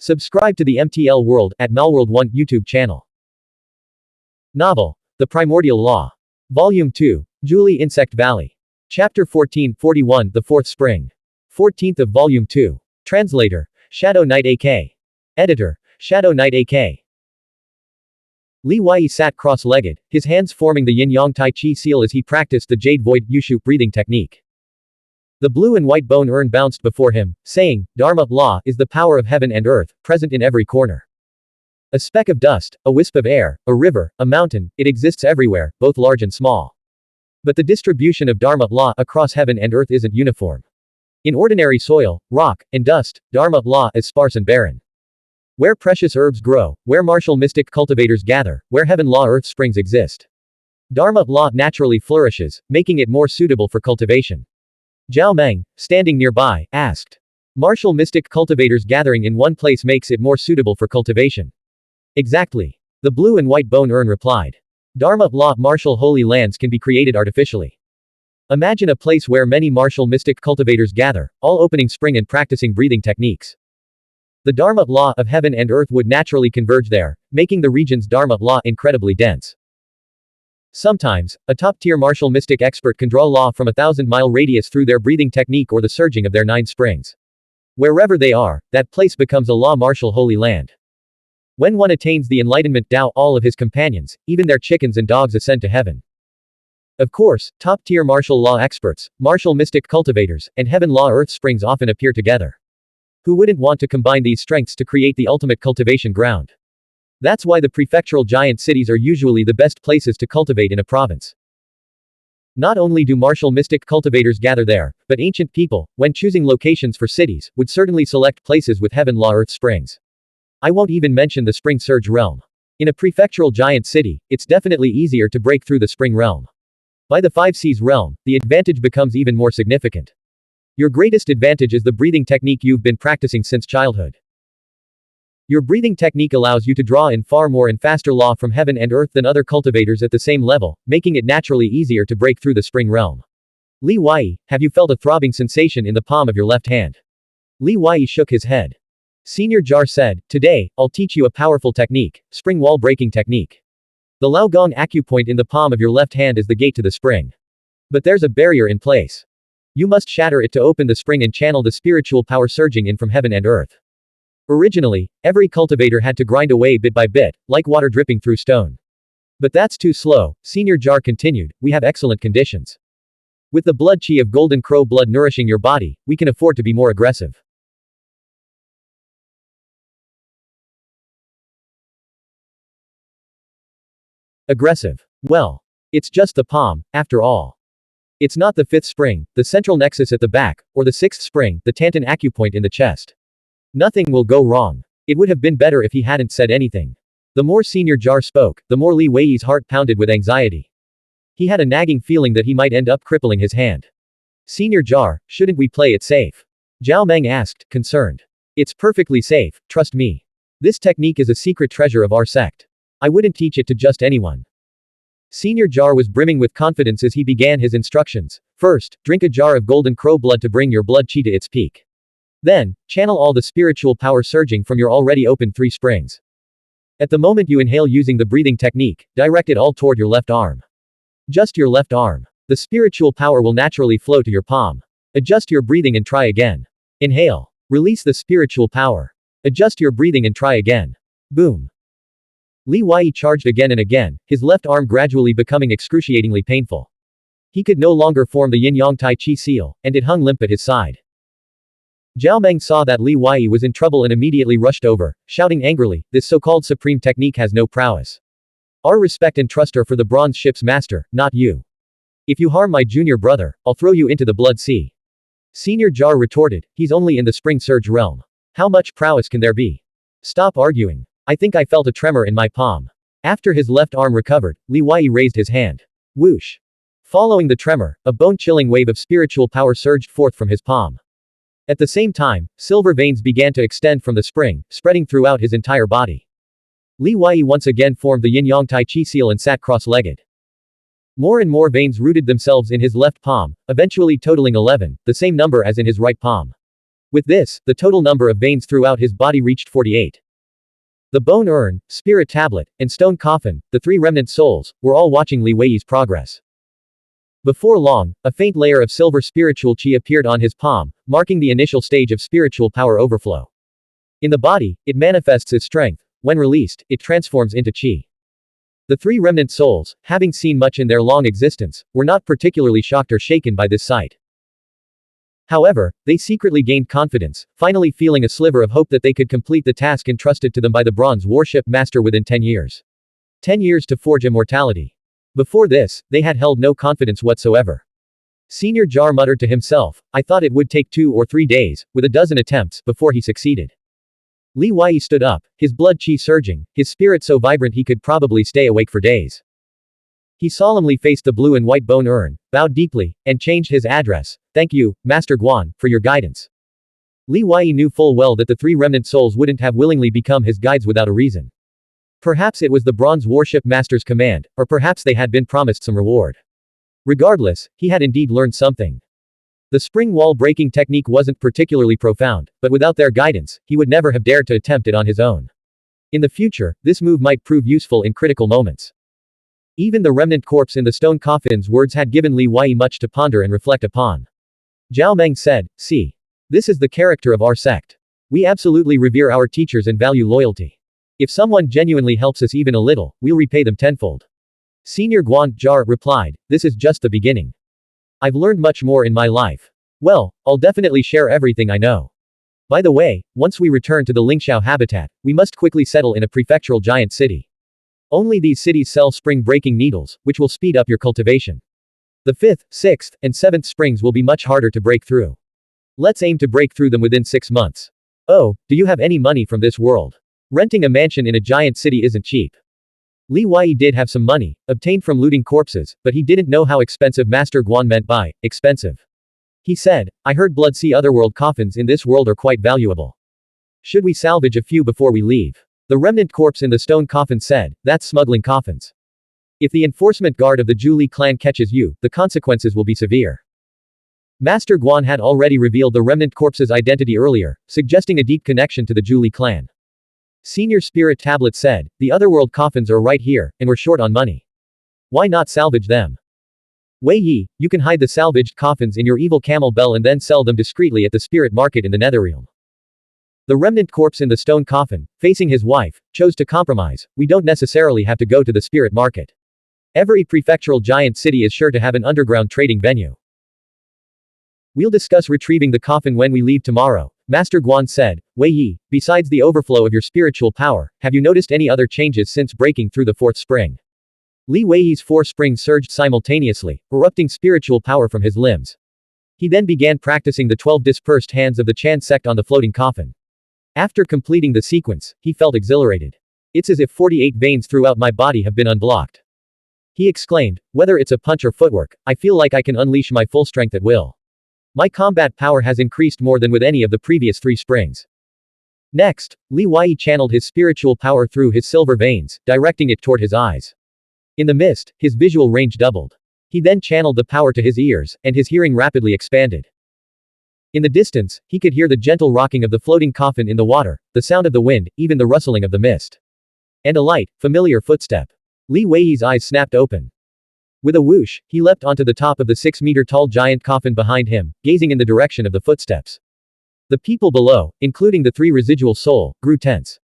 Subscribe to the MTL World at Malworld 1 YouTube channel. Novel, The Primordial Law. Volume 2, Julie Insect Valley. Chapter 1441 The Fourth Spring. 14th of Volume 2. Translator, Shadow Knight AK. Editor, Shadow Knight AK. Li Wei sat cross-legged, his hands forming the yin-yang tai chi seal as he practiced the Jade Void Yushu breathing technique. The blue and white bone urn bounced before him, saying, Dharma, law, is the power of heaven and earth, present in every corner. A speck of dust, a wisp of air, a river, a mountain, it exists everywhere, both large and small. But the distribution of Dharma, law, across heaven and earth isn't uniform. In ordinary soil, rock, and dust, Dharma, law, is sparse and barren. Where precious herbs grow, where martial mystic cultivators gather, where heaven law earth springs exist, Dharma, law, naturally flourishes, making it more suitable for cultivation. Zhao Meng, standing nearby, asked. Martial mystic cultivators gathering in one place makes it more suitable for cultivation. Exactly. The blue and white bone urn replied. Dharma, law, martial holy lands can be created artificially. Imagine a place where many martial mystic cultivators gather, all opening spring and practicing breathing techniques. The Dharma, law, of heaven and earth would naturally converge there, making the region's Dharma, law, incredibly dense. Sometimes, a top-tier martial mystic expert can draw law from a 1,000-mile radius through their breathing technique or the surging of their 9 springs. Wherever they are, that place becomes a law martial holy land. When one attains the enlightenment Tao, all of his companions, even their chickens and dogs ascend to heaven. Of course, top-tier martial law experts, martial mystic cultivators, and heaven law earth springs often appear together. Who wouldn't want to combine these strengths to create the ultimate cultivation ground? That's why the prefectural giant cities are usually the best places to cultivate in a province. Not only do martial mystic cultivators gather there, but ancient people, when choosing locations for cities, would certainly select places with heaven law earth springs. I won't even mention the spring surge realm. In a prefectural giant city, it's definitely easier to break through the spring realm. By the 5 seas realm, the advantage becomes even more significant. Your greatest advantage is the breathing technique you've been practicing since childhood. Your breathing technique allows you to draw in far more and faster law from heaven and earth than other cultivators at the same level, making it naturally easier to break through the spring realm. Li Wei, have you felt a throbbing sensation in the palm of your left hand? Li Wei shook his head. Senior Jar said, Today, I'll teach you a powerful technique, spring wall breaking technique. The Laogong acupoint in the palm of your left hand is the gate to the spring. But there's a barrier in place. You must shatter it to open the spring and channel the spiritual power surging in from heaven and earth. Originally, every cultivator had to grind away bit by bit, like water dripping through stone. But that's too slow, Senior Jar continued, we have excellent conditions. With the blood chi of golden crow blood nourishing your body, we can afford to be more aggressive. Aggressive. Well, it's just the palm, after all. It's not the 5th spring, the central nexus at the back, or the 6th spring, the Tantan acupoint in the chest. Nothing will go wrong. It would have been better if he hadn't said anything. The more Senior Jar spoke, the more Li Wei's heart pounded with anxiety. He had a nagging feeling that he might end up crippling his hand. Senior Jar, shouldn't we play it safe? Zhao Meng asked, concerned. It's perfectly safe, trust me. This technique is a secret treasure of our sect. I wouldn't teach it to just anyone. Senior Jar was brimming with confidence as he began his instructions. First, drink a jar of golden crow blood to bring your blood chi to its peak. Then, channel all the spiritual power surging from your already opened 3 springs. At the moment you inhale using the breathing technique, direct it all toward your left arm. Just your left arm. The spiritual power will naturally flow to your palm. Adjust your breathing and try again. Inhale. Release the spiritual power. Adjust your breathing and try again. Boom. Li Wei charged again and again, his left arm gradually becoming excruciatingly painful. He could no longer form the yin-yang tai chi seal, and it hung limp at his side. Zhao Meng saw that Li Wei was in trouble and immediately rushed over, shouting angrily, this so-called supreme technique has no prowess. Our respect and trust are for the bronze ship's master, not you. If you harm my junior brother, I'll throw you into the blood sea. Senior Jar retorted, he's only in the spring surge realm. How much prowess can there be? Stop arguing. I think I felt a tremor in my palm. After his left arm recovered, Li Wei raised his hand. Whoosh. Following the tremor, a bone-chilling wave of spiritual power surged forth from his palm. At the same time, silver veins began to extend from the spring, spreading throughout his entire body. Li Wei once again formed the yin-yang tai chi seal and sat cross-legged. More and more veins rooted themselves in his left palm, eventually totaling 11, the same number as in his right palm. With this, the total number of veins throughout his body reached 48. The bone urn, spirit tablet, and stone coffin, the three remnant souls, were all watching Li Wei's progress. Before long, a faint layer of silver spiritual qi appeared on his palm, marking the initial stage of spiritual power overflow. In the body, it manifests its strength. When released, it transforms into qi. The three remnant souls, having seen much in their long existence, were not particularly shocked or shaken by this sight. However, they secretly gained confidence, finally feeling a sliver of hope that they could complete the task entrusted to them by the Bronze Warship Master within 10 years. 10 years to forge immortality. Before this, they had held no confidence whatsoever. Senior Jar muttered to himself, I thought it would take 2 or 3 days, with a dozen attempts, before he succeeded. Li Wei stood up, his blood qi surging, his spirit so vibrant he could probably stay awake for days. He solemnly faced the blue and white bone urn, bowed deeply, and changed his address. Thank you, Master Guan, for your guidance. Li Wei knew full well that the three remnant souls wouldn't have willingly become his guides without a reason. Perhaps it was the Bronze Warship Master's command, or perhaps they had been promised some reward. Regardless, he had indeed learned something. The spring wall breaking technique wasn't particularly profound, but without their guidance, he would never have dared to attempt it on his own. In the future, this move might prove useful in critical moments. Even the remnant corpse in the stone coffin's words had given Li Wei much to ponder and reflect upon. Zhao Meng said, see. This is the character of our sect. We absolutely revere our teachers and value loyalty. If someone genuinely helps us even a little, we'll repay them tenfold. Senior Guan Jar replied, this is just the beginning. I've learned much more in my life. Well, I'll definitely share everything I know. By the way, once we return to the Lingxiao habitat, we must quickly settle in a prefectural giant city. Only these cities sell spring-breaking needles, which will speed up your cultivation. The 5th, 6th, and 7th springs will be much harder to break through. Let's aim to break through them within 6 months. Oh, do you have any money from this world? Renting a mansion in a giant city isn't cheap. Li Wei did have some money, obtained from looting corpses, but he didn't know how expensive Master Guan meant by expensive. He said, I heard blood sea otherworld coffins in this world are quite valuable. Should we salvage a few before we leave? The remnant corpse in the stone coffin said, that's smuggling coffins. If the enforcement guard of the Zhu clan catches you, the consequences will be severe. Master Guan had already revealed the remnant corpse's identity earlier, suggesting a deep connection to the Zhu clan. Senior Spirit Tablet said, the otherworld coffins are right here, and we're short on money. Why not salvage them? Wei Yi, you can hide the salvaged coffins in your evil camel bell and then sell them discreetly at the spirit market in the Netherrealm. The remnant corpse in the stone coffin, facing his wife, chose to compromise. We don't necessarily have to go to the spirit market. Every prefectural giant city is sure to have an underground trading venue. We'll discuss retrieving the coffin when we leave tomorrow, Master Guan said. Wei Yi, besides the overflow of your spiritual power, have you noticed any other changes since breaking through the 4th spring? Li Wei's 4 springs surged simultaneously, erupting spiritual power from his limbs. He then began practicing the 12 dispersed hands of the Chan sect on the floating coffin. After completing the sequence, he felt exhilarated. It's as if 48 veins throughout my body have been unblocked. He exclaimed, whether it's a punch or footwork, I feel like I can unleash my full strength at will. My combat power has increased more than with any of the previous 3 springs. Next, Li Wei channeled his spiritual power through his silver veins, directing it toward his eyes. In the mist, his visual range doubled. He then channeled the power to his ears, and his hearing rapidly expanded. In the distance, he could hear the gentle rocking of the floating coffin in the water, the sound of the wind, even the rustling of the mist. And a light, familiar footstep. Li Wei's eyes snapped open. With a whoosh, he leapt onto the top of the 6-meter-tall giant coffin behind him, gazing in the direction of the footsteps. The people below, including the 3 residual soul, grew tense.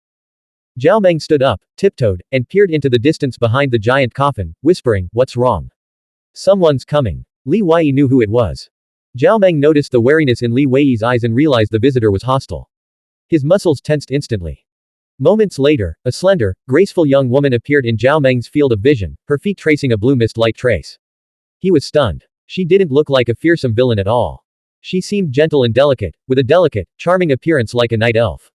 Zhao Meng stood up, tiptoed, and peered into the distance behind the giant coffin, whispering, what's wrong? Someone's coming. Li Wei knew who it was. Zhao Meng noticed the wariness in Li Wei's eyes and realized the visitor was hostile. His muscles tensed instantly. Moments later, a slender, graceful young woman appeared in Zhao Meng's field of vision, her feet tracing a blue mist-like trace. He was stunned. She didn't look like a fearsome villain at all. She seemed gentle and delicate, with a delicate, charming appearance like a night elf.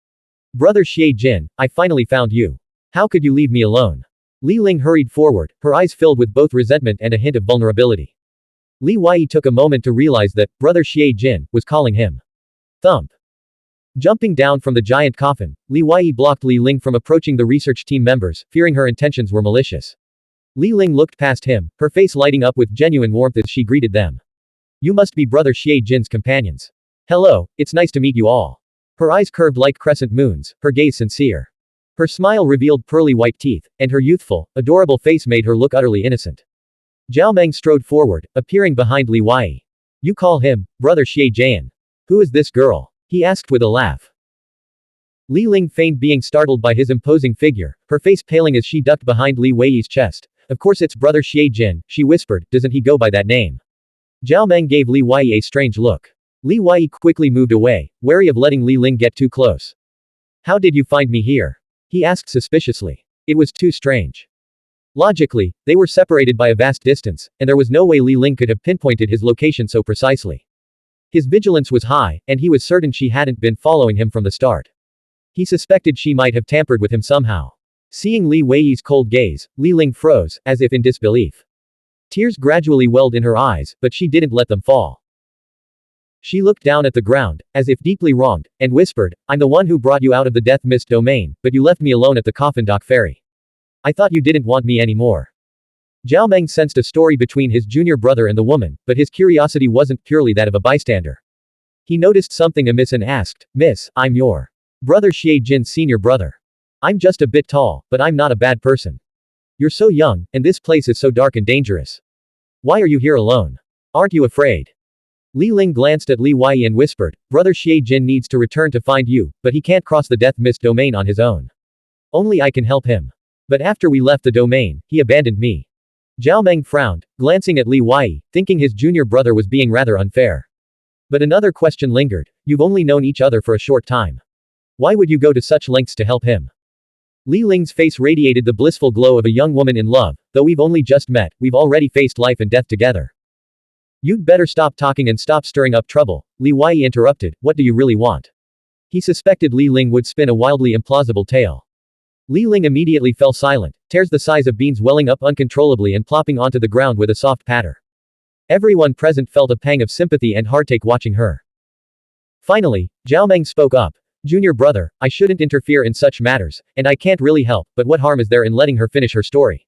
Brother Xie Jin, I finally found you. How could you leave me alone? Li Ling hurried forward, her eyes filled with both resentment and a hint of vulnerability. Li Wei took a moment to realize that Brother Xie Jin was calling him. Thump. Jumping down from the giant coffin, Li Wei blocked Li Ling from approaching the research team members, fearing her intentions were malicious. Li Ling looked past him, her face lighting up with genuine warmth as she greeted them. You must be Brother Xie Jin's companions. Hello, it's nice to meet you all. Her eyes curved like crescent moons, her gaze sincere. Her smile revealed pearly white teeth, and her youthful, adorable face made her look utterly innocent. Zhao Meng strode forward, appearing behind Li Wei. You call him, Brother Xie Jian. Who is this girl? He asked with a laugh. Li Ling feigned being startled by his imposing figure, her face paling as she ducked behind Li Wei's chest. Of course it's Brother Xie Jin, she whispered, doesn't he go by that name? Zhao Meng gave Li Wei a strange look. Li Wei quickly moved away, wary of letting Li Ling get too close. How did you find me here? He asked suspiciously. It was too strange. Logically, they were separated by a vast distance, and there was no way Li Ling could have pinpointed his location so precisely. His vigilance was high, and he was certain she hadn't been following him from the start. He suspected she might have tampered with him somehow. Seeing Li Wei's cold gaze, Li Ling froze, as if in disbelief. Tears gradually welled in her eyes, but she didn't let them fall. She looked down at the ground, as if deeply wronged, and whispered, I'm the one who brought you out of the Death Mist domain, but you left me alone at the Coffin Dock Ferry. I thought you didn't want me anymore. Zhao Meng sensed a story between his junior brother and the woman, but his curiosity wasn't purely that of a bystander. He noticed something amiss and asked, Miss, I'm your brother Xie Jin's senior brother. I'm just a bit tall, but I'm not a bad person. You're so young, and this place is so dark and dangerous. Why are you here alone? Aren't you afraid? Li Ling glanced at Li Wei and whispered, Brother Xie Jin needs to return to find you, but he can't cross the Death Mist domain on his own. Only I can help him. But after we left the domain, he abandoned me. Zhao Meng frowned, glancing at Li Wei, thinking his junior brother was being rather unfair. But another question lingered, you've only known each other for a short time. Why would you go to such lengths to help him? Li Ling's face radiated the blissful glow of a young woman in love, though we've only just met, we've already faced life and death together. You'd better stop talking and stop stirring up trouble, Li Wei interrupted, what do you really want? He suspected Li Ling would spin a wildly implausible tale. Li Ling immediately fell silent, tears the size of beans welling up uncontrollably and plopping onto the ground with a soft patter. Everyone present felt a pang of sympathy and heartache watching her. Finally, Zhao Meng spoke up, Junior brother, I shouldn't interfere in such matters, and I can't really help, but what harm is there in letting her finish her story?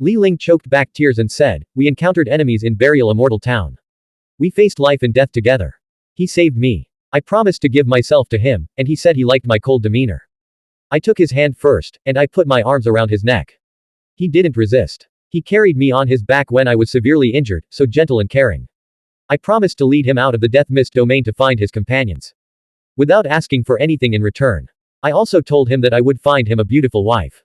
Li Ling choked back tears and said, we encountered enemies in Burial Immortal Town. We faced life and death together. He saved me. I promised to give myself to him, and he said he liked my cold demeanor. I took his hand first, and I put my arms around his neck. He didn't resist. He carried me on his back when I was severely injured, so gentle and caring. I promised to lead him out of the Death Mist domain to find his companions. Without asking for anything in return. I also told him that I would find him a beautiful wife.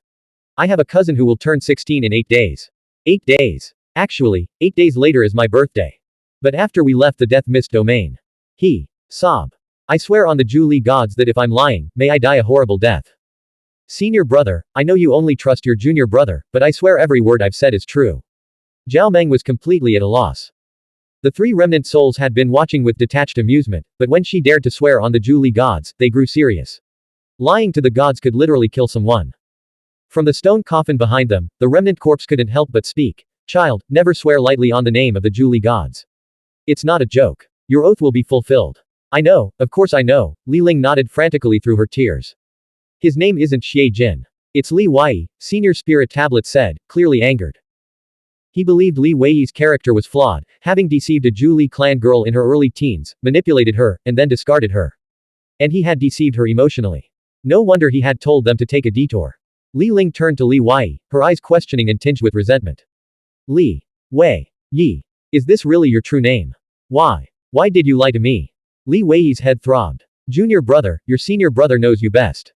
I have a cousin who will turn 16 in 8 days. 8 days. Actually, 8 days later is my birthday. But after we left the Death Mist domain. He sobbed. I swear on the Zhu gods that if I'm lying, may I die a horrible death. Senior brother, I know you only trust your junior brother, but I swear every word I've said is true. Zhao Meng was completely at a loss. The 3 remnant souls had been watching with detached amusement, but when she dared to swear on the Zhu gods, they grew serious. Lying to the gods could literally kill someone. From the stone coffin behind them, the remnant corpse couldn't help but speak. Child, never swear lightly on the name of the Zhu gods. It's not a joke. Your oath will be fulfilled. I know, of course I know, Li Ling nodded frantically through her tears. His name isn't Xie Jin. It's Li Wei, Senior Spirit Tablet said, clearly angered. He believed Li Wei's character was flawed, having deceived a Zhu clan girl in her early teens, manipulated her, and then discarded her. And he had deceived her emotionally. No wonder he had told them to take a detour. Li Ling turned to Li Wei, her eyes questioning and tinged with resentment. Li Wei Yi. Is this really your true name? Why? Why did you lie to me? Li Wei's head throbbed. Junior brother, your senior brother knows you best.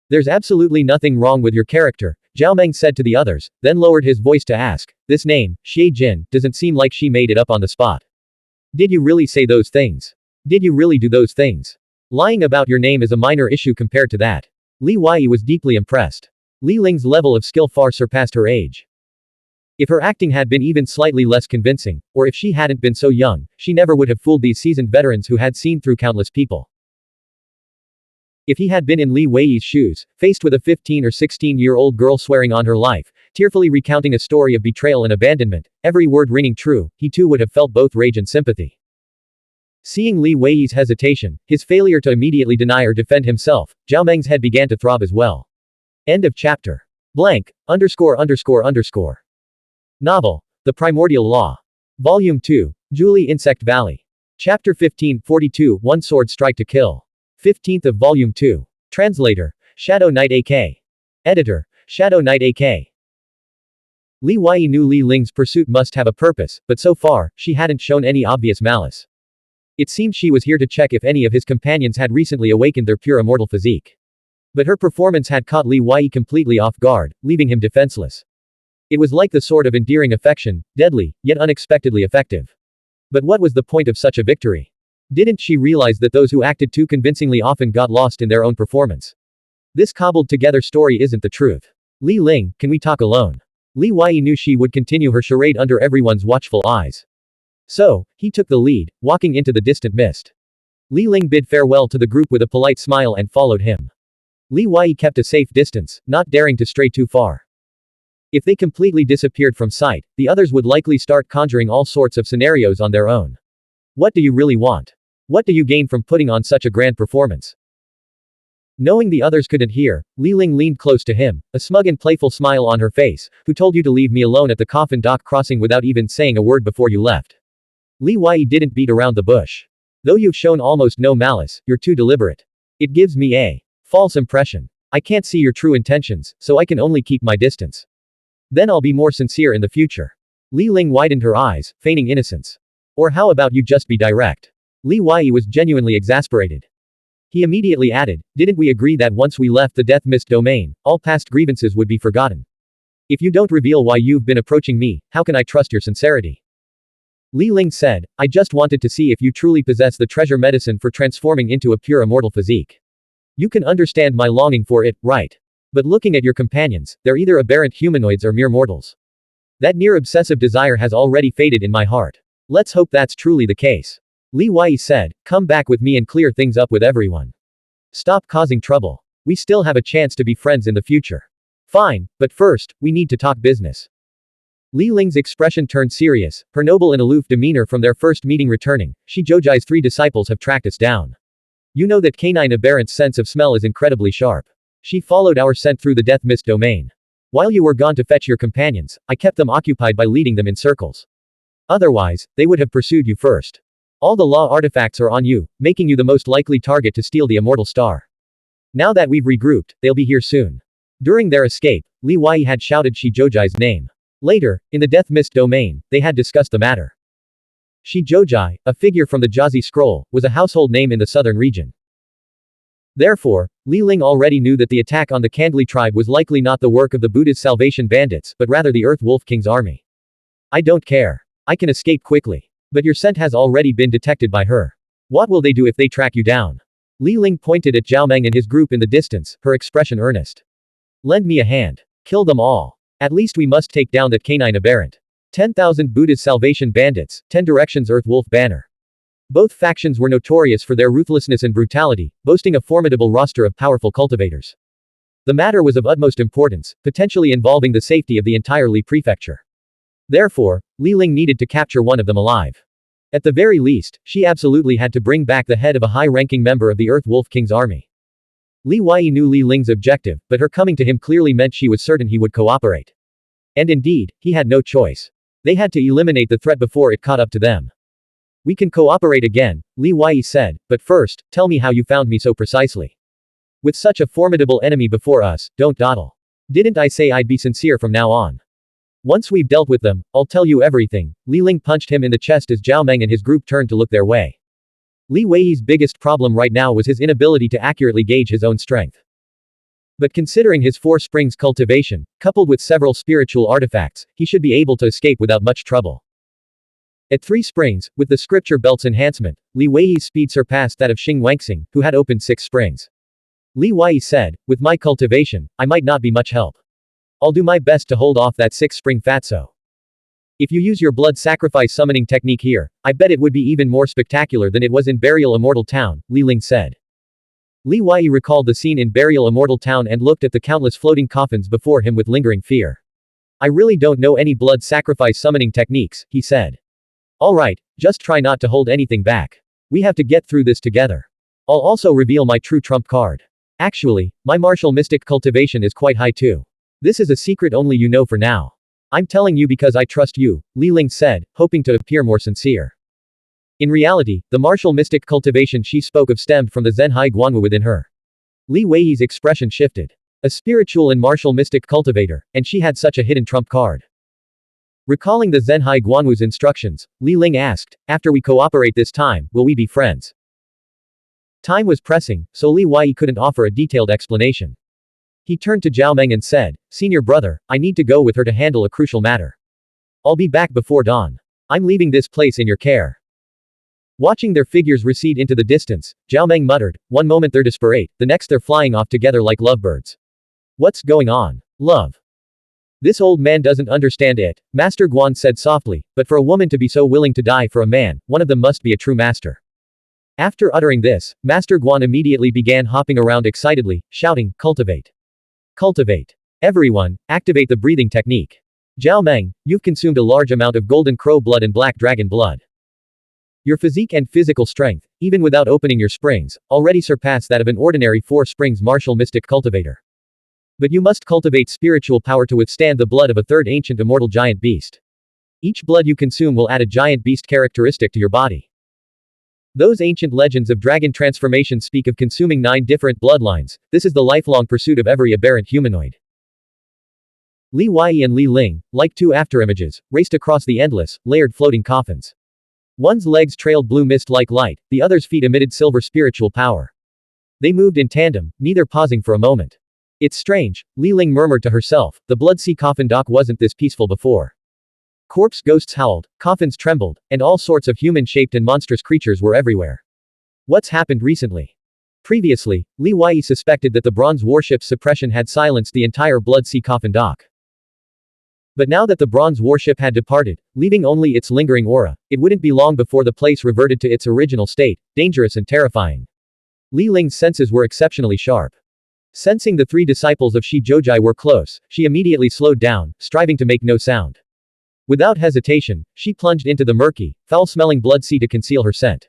There's absolutely nothing wrong with your character, Zhao Meng said to the others, then lowered his voice to ask, this name, Xie Jin, doesn't seem like she made it up on the spot. Did you really say those things? Did you really do those things? Lying about your name is a minor issue compared to that. Li Wei was deeply impressed. Li Ling's level of skill far surpassed her age. If her acting had been even slightly less convincing, or if she hadn't been so young, she never would have fooled these seasoned veterans who had seen through countless people. If he had been in Li Wei's shoes, faced with a 15 or 16-year-old girl swearing on her life, tearfully recounting a story of betrayal and abandonment, every word ringing true, he too would have felt both rage and sympathy. Seeing Li Wei's hesitation, his failure to immediately deny or defend himself, Zhao Meng's head began to throb as well. End of chapter. Blank, ____. Novel. The Primordial Law. Volume 2, Julie Insect Valley. Chapter 15, 42, One Sword Strike to Kill. 15th of Volume 2. Translator, Shadow Knight AK. Editor, Shadow Knight AK. Li Wei knew Li Ling's pursuit must have a purpose, but so far, she hadn't shown any obvious malice. It seemed she was here to check if any of his companions had recently awakened their pure immortal physique. But her performance had caught Li Wei completely off guard, leaving him defenseless. It was like the sort of endearing affection, deadly, yet unexpectedly effective. But what was the point of such a victory? Didn't she realize that those who acted too convincingly often got lost in their own performance? This cobbled together story isn't the truth. Li Ling, can we talk alone? Li Wei knew she would continue her charade under everyone's watchful eyes. So, he took the lead, walking into the distant mist. Li Ling bid farewell to the group with a polite smile and followed him. Li Wei kept a safe distance, not daring to stray too far. If they completely disappeared from sight, the others would likely start conjuring all sorts of scenarios on their own. What do you really want? What do you gain from putting on such a grand performance? Knowing the others couldn't hear, Li Ling leaned close to him, a smug and playful smile on her face. Who told you to leave me alone at the coffin dock crossing without even saying a word before you left? Li Wei didn't beat around the bush. Though you've shown almost no malice, you're too deliberate. It gives me a false impression. I can't see your true intentions, so I can only keep my distance. Then I'll be more sincere in the future. Li Ling widened her eyes, feigning innocence. Or how about you just be direct? Li Wei was genuinely exasperated. He immediately added, didn't we agree that once we left the Death Mist domain, all past grievances would be forgotten? If you don't reveal why you've been approaching me, how can I trust your sincerity? Li Ling said, I just wanted to see if you truly possess the treasure medicine for transforming into a pure immortal physique. You can understand my longing for it, right? But looking at your companions, they're either aberrant humanoids or mere mortals. That near-obsessive desire has already faded in my heart. Let's hope that's truly the case. Li Wei said, come back with me and clear things up with everyone. Stop causing trouble. We still have a chance to be friends in the future. Fine, but first, we need to talk business. Li Ling's expression turned serious, her noble and aloof demeanor from their first meeting returning. Shi Zhoujai's 3 disciples have tracked us down. You know that canine aberrant's sense of smell is incredibly sharp. She followed our scent through the Death Mist domain. While you were gone to fetch your companions, I kept them occupied by leading them in circles. Otherwise, they would have pursued you first. All the law artifacts are on you, making you the most likely target to steal the immortal star. Now that we've regrouped, they'll be here soon. During their escape, Li Wei had shouted Shi Zhoujai's name. Later, in the Death Mist domain, they had discussed the matter. Shi Zhoujai, a figure from the Jiazi scroll, was a household name in the southern region. Therefore, Li Ling already knew that the attack on the Kandli tribe was likely not the work of the Buddha's Salvation Bandits, but rather the Earth Wolf King's army. I don't care. I can escape quickly. But your scent has already been detected by her. What will they do if they track you down? Li Ling pointed at Zhao Meng and his group in the distance, her expression earnest. Lend me a hand. Kill them all. At least we must take down that canine aberrant. 10,000 Buddha's Salvation Bandits, 10 Directions Earth Wolf banner. Both factions were notorious for their ruthlessness and brutality, boasting a formidable roster of powerful cultivators. The matter was of utmost importance, potentially involving the safety of the entire Li prefecture. Therefore, Li Ling needed to capture one of them alive. At the very least, she absolutely had to bring back the head of a high-ranking member of the Earth Wolf King's army. Li Wei knew Li Ling's objective, but her coming to him clearly meant she was certain he would cooperate. And indeed, he had no choice. They had to eliminate the threat before it caught up to them. We can cooperate again, Li Wei said, but first, tell me how you found me so precisely. With such a formidable enemy before us, don't dawdle. Didn't I say I'd be sincere from now on? Once we've dealt with them, I'll tell you everything. Li Ling punched him in the chest as Zhao Meng and his group turned to look their way. Li Wei's biggest problem right now was his inability to accurately gauge his own strength. But considering his 4 springs cultivation, coupled with several spiritual artifacts, he should be able to escape without much trouble. At 3 springs, with the scripture belt's enhancement, Li Wei's speed surpassed that of Xing Wangxing, who had opened 6 springs. Li Wei said, with my cultivation, I might not be much help. I'll do my best to hold off that 6-spring fatso. If you use your blood sacrifice summoning technique here, I bet it would be even more spectacular than it was in Burial Immortal Town, Li Ling said. Li Wei recalled the scene in Burial Immortal Town and looked at the countless floating coffins before him with lingering fear. I really don't know any blood sacrifice summoning techniques, he said. Alright, just try not to hold anything back. We have to get through this together. I'll also reveal my true trump card. Actually, my martial mystic cultivation is quite high too. This is a secret only you know for now. I'm telling you because I trust you, Li Ling said, hoping to appear more sincere. In reality, the martial mystic cultivation she spoke of stemmed from the Zhenhai Guanwu within her. Li Weiyi's expression shifted. A spiritual and martial mystic cultivator, and she had such a hidden trump card. Recalling the Zhenhai Guanwu's instructions, Li Ling asked, after we cooperate this time, will we be friends? Time was pressing, so Li Weiyi couldn't offer a detailed explanation. He turned to Zhao Meng and said, Senior brother, I need to go with her to handle a crucial matter. I'll be back before dawn. I'm leaving this place in your care. Watching their figures recede into the distance, Zhao Meng muttered, one moment they're disparate, the next they're flying off together like lovebirds. What's going on? Love. This old man doesn't understand it, Master Guan said softly, but for a woman to be so willing to die for a man, one of them must be a true master. After uttering this, Master Guan immediately began hopping around excitedly, shouting, cultivate. Cultivate. Everyone, activate the breathing technique. Zhao Meng, you've consumed a large amount of golden crow blood and black dragon blood. Your physique and physical strength, even without opening your springs, already surpass that of an ordinary 4 springs martial mystic cultivator. But you must cultivate spiritual power to withstand the blood of a third ancient immortal giant beast. Each blood you consume will add a giant beast characteristic to your body. Those ancient legends of dragon transformation speak of consuming 9 different bloodlines. This is the lifelong pursuit of every aberrant humanoid. Li Weiyi and Li Ling, like 2 afterimages, raced across the endless, layered floating coffins. One's legs trailed blue mist like light, the other's feet emitted silver spiritual power. They moved in tandem, neither pausing for a moment. It's strange, Li Ling murmured to herself, the Blood Sea coffin dock wasn't this peaceful before. Corpse ghosts howled, coffins trembled, and all sorts of human-shaped and monstrous creatures were everywhere. What's happened recently? Previously, Li Weiyi suspected that the bronze warship's suppression had silenced the entire Blood Sea coffin dock. But now that the bronze warship had departed, leaving only its lingering aura, it wouldn't be long before the place reverted to its original state, dangerous and terrifying. Li Ling's senses were exceptionally sharp. Sensing the 3 disciples of Shi Zhoujai were close, she immediately slowed down, striving to make no sound. Without hesitation, she plunged into the murky, foul-smelling blood sea to conceal her scent.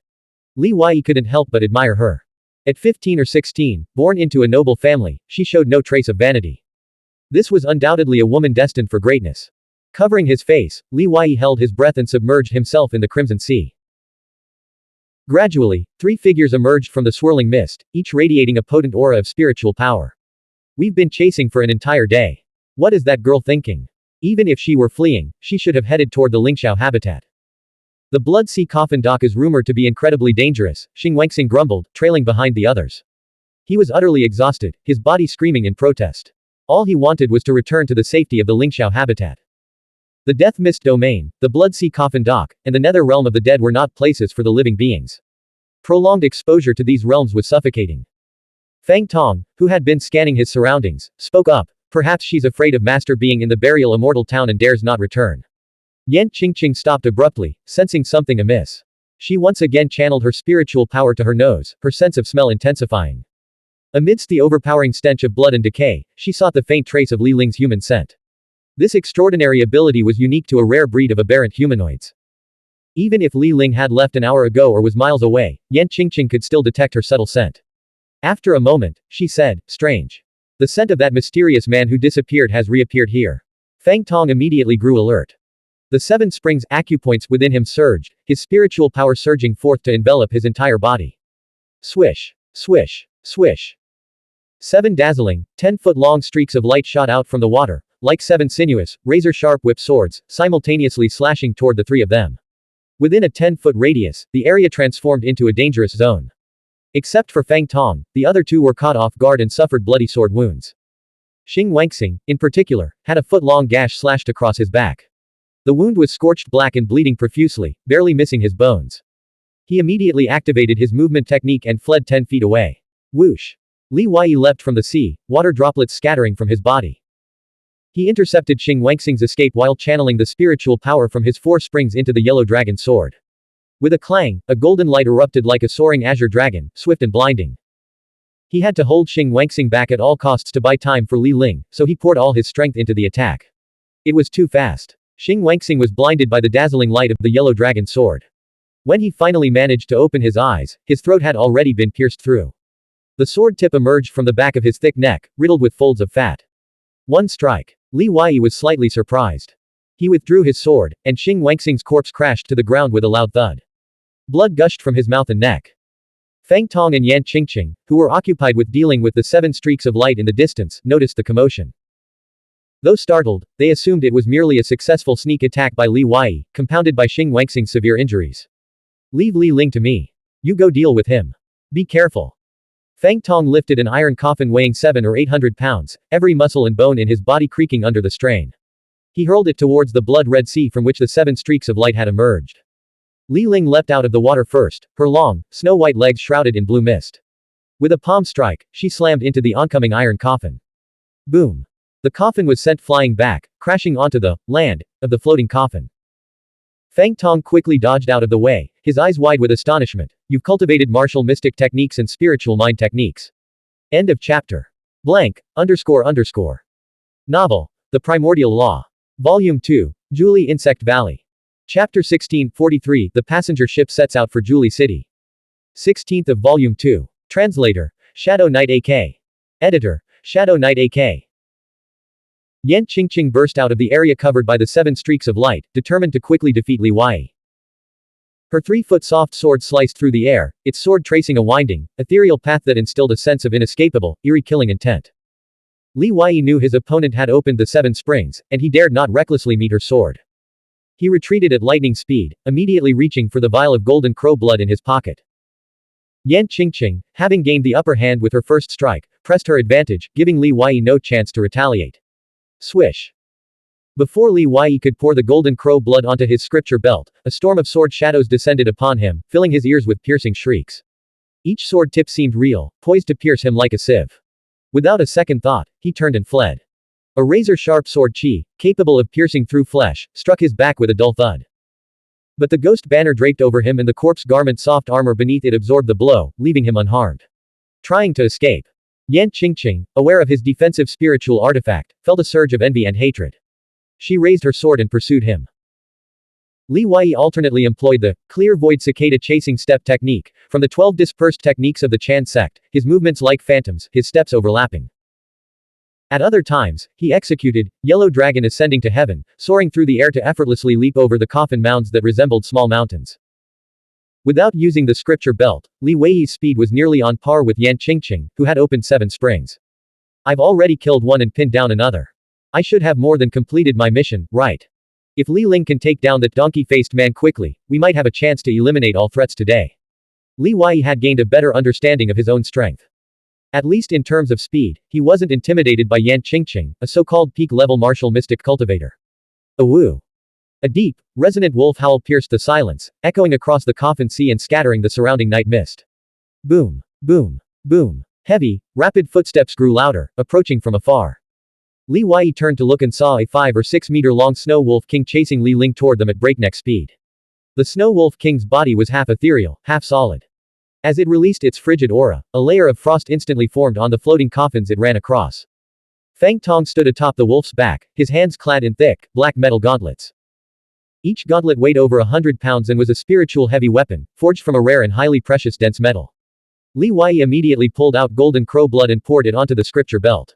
Li Weiyi couldn't help but admire her. At 15 or 16, born into a noble family, she showed no trace of vanity. This was undoubtedly a woman destined for greatness. Covering his face, Li Weiyi held his breath and submerged himself in the crimson sea. Gradually, 3 figures emerged from the swirling mist, each radiating a potent aura of spiritual power. We've been chasing for an entire day. What is that girl thinking? Even if she were fleeing, she should have headed toward the Lingxiao habitat. The Blood Sea coffin dock is rumored to be incredibly dangerous, Xing Wangxing grumbled, trailing behind the others. He was utterly exhausted, his body screaming in protest. All he wanted was to return to the safety of the Lingxiao habitat. The Death Mist Domain, the Blood Sea coffin dock, and the Nether Realm of the Dead were not places for the living beings. Prolonged exposure to these realms was suffocating. Fang Tong, who had been scanning his surroundings, spoke up. Perhaps she's afraid of Master being in the burial immortal town and dares not return. Yan Qingqing stopped abruptly, sensing something amiss. She once again channeled her spiritual power to her nose, her sense of smell intensifying. Amidst the overpowering stench of blood and decay, she sought the faint trace of Li Ling's human scent. This extraordinary ability was unique to a rare breed of aberrant humanoids. Even if Li Ling had left an hour ago or was miles away, Yan Qingqing could still detect her subtle scent. After a moment, she said, strange. The scent of that mysterious man who disappeared has reappeared here. Fang Tong immediately grew alert. The 7 springs acupoints within him surged, his spiritual power surging forth to envelop his entire body. Swish. Swish. Swish. 7 dazzling, 10-foot-long streaks of light shot out from the water, like 7 sinuous, razor-sharp whip swords, simultaneously slashing toward the 3 of them. Within a 10-foot radius, the area transformed into a dangerous zone. Except for Fang Tong, the other 2 were caught off guard and suffered bloody sword wounds. Xing Wangxing, in particular, had a foot-long gash slashed across his back. The wound was scorched black and bleeding profusely, barely missing his bones. He immediately activated his movement technique and fled 10 feet away. Whoosh! Li Weiyi leapt from the sea, water droplets scattering from his body. He intercepted Xing Wangxing's escape while channeling the spiritual power from his 4 springs into the yellow dragon sword. With a clang, a golden light erupted like a soaring azure dragon, swift and blinding. He had to hold Xing Wangxing back at all costs to buy time for Li Ling, so he poured all his strength into the attack. It was too fast. Xing Wangxing was blinded by the dazzling light of the yellow dragon sword. When he finally managed to open his eyes, his throat had already been pierced through. The sword tip emerged from the back of his thick neck, riddled with folds of fat. One strike. Li Weiyi was slightly surprised. He withdrew his sword, and Xing Wangxing's corpse crashed to the ground with a loud thud. Blood gushed from his mouth and neck. Feng Tong and Yan Qingqing, who were occupied with dealing with the 7 streaks of light in the distance, noticed the commotion. Though startled, they assumed it was merely a successful sneak attack by Li Wei, compounded by Xing Wangxing's severe injuries. Leave Li Ling to me. You go deal with him. Be careful. Feng Tong lifted an iron coffin weighing 700 or 800 pounds, every muscle and bone in his body creaking under the strain. He hurled it towards the blood-red sea from which the 7 streaks of light had emerged. Li Ling leapt out of the water first, her long, snow-white legs shrouded in blue mist. With a palm strike, she slammed into the oncoming iron coffin. Boom. The coffin was sent flying back, crashing onto the land of the floating coffin. Feng Tong quickly dodged out of the way, his eyes wide with astonishment. You've cultivated martial mystic techniques and spiritual mind techniques. End of chapter. Blank, __. Novel, The Primordial Law. Volume 2, Julie Insect Valley. Chapter 16, 43, The passenger ship sets out for Julie City. 16th of Volume 2. Translator, Shadow Knight AK. Editor, Shadow Knight AK. Yan Qingqing burst out of the area covered by the 7 streaks of light, determined to quickly defeat Li Wei. Her 3-foot soft sword sliced through the air, its sword tracing a winding, ethereal path that instilled a sense of inescapable, eerie killing intent. Li Wei knew his opponent had opened the 7 springs, and he dared not recklessly meet her sword. He retreated at lightning speed, immediately reaching for the vial of golden crow blood in his pocket. Yan Qingqing, having gained the upper hand with her first strike, pressed her advantage, giving Li Wei no chance to retaliate. Swish. Before Li Wei could pour the golden crow blood onto his scripture belt, a storm of sword shadows descended upon him, filling his ears with piercing shrieks. Each sword tip seemed real, poised to pierce him like a sieve. Without a second thought, he turned and fled. A razor-sharp sword chi, capable of piercing through flesh, struck his back with a dull thud. But the ghost banner draped over him and the corpse garment soft armor beneath it absorbed the blow, leaving him unharmed. Trying to escape. Yan Qingqing, aware of his defensive spiritual artifact, felt a surge of envy and hatred. She raised her sword and pursued him. Li Wei alternately employed the clear void cicada chasing step technique, from the 12 dispersed techniques of the Chan sect, his movements like phantoms, his steps overlapping. At other times, he executed yellow dragon ascending to heaven, soaring through the air to effortlessly leap over the coffin mounds that resembled small mountains. Without using the scripture belt, Li Wei's speed was nearly on par with Yan Qingqing, who had opened 7 springs. I've already killed one and pinned down another. I should have more than completed my mission, right? If Li Ling can take down that donkey-faced man quickly, we might have a chance to eliminate all threats today. Li Wei had gained a better understanding of his own strength. At least in terms of speed, he wasn't intimidated by Yan Qingqing, a so-called peak-level martial mystic cultivator. Awoo. A deep, resonant wolf howl pierced the silence, echoing across the coffin sea and scattering the surrounding night mist. Boom. Boom. Boom. Heavy, rapid footsteps grew louder, approaching from afar. Li Wei turned to look and saw a 5 or 6 meter long snow wolf king chasing Li Ling toward them at breakneck speed. The snow wolf king's body was half ethereal, half solid. As it released its frigid aura, a layer of frost instantly formed on the floating coffins it ran across. Feng Tong stood atop the wolf's back, his hands clad in thick, black metal gauntlets. Each gauntlet weighed over 100 pounds and was a spiritual heavy weapon, forged from a rare and highly precious dense metal. Li Wei immediately pulled out golden crow blood and poured it onto the scripture belt.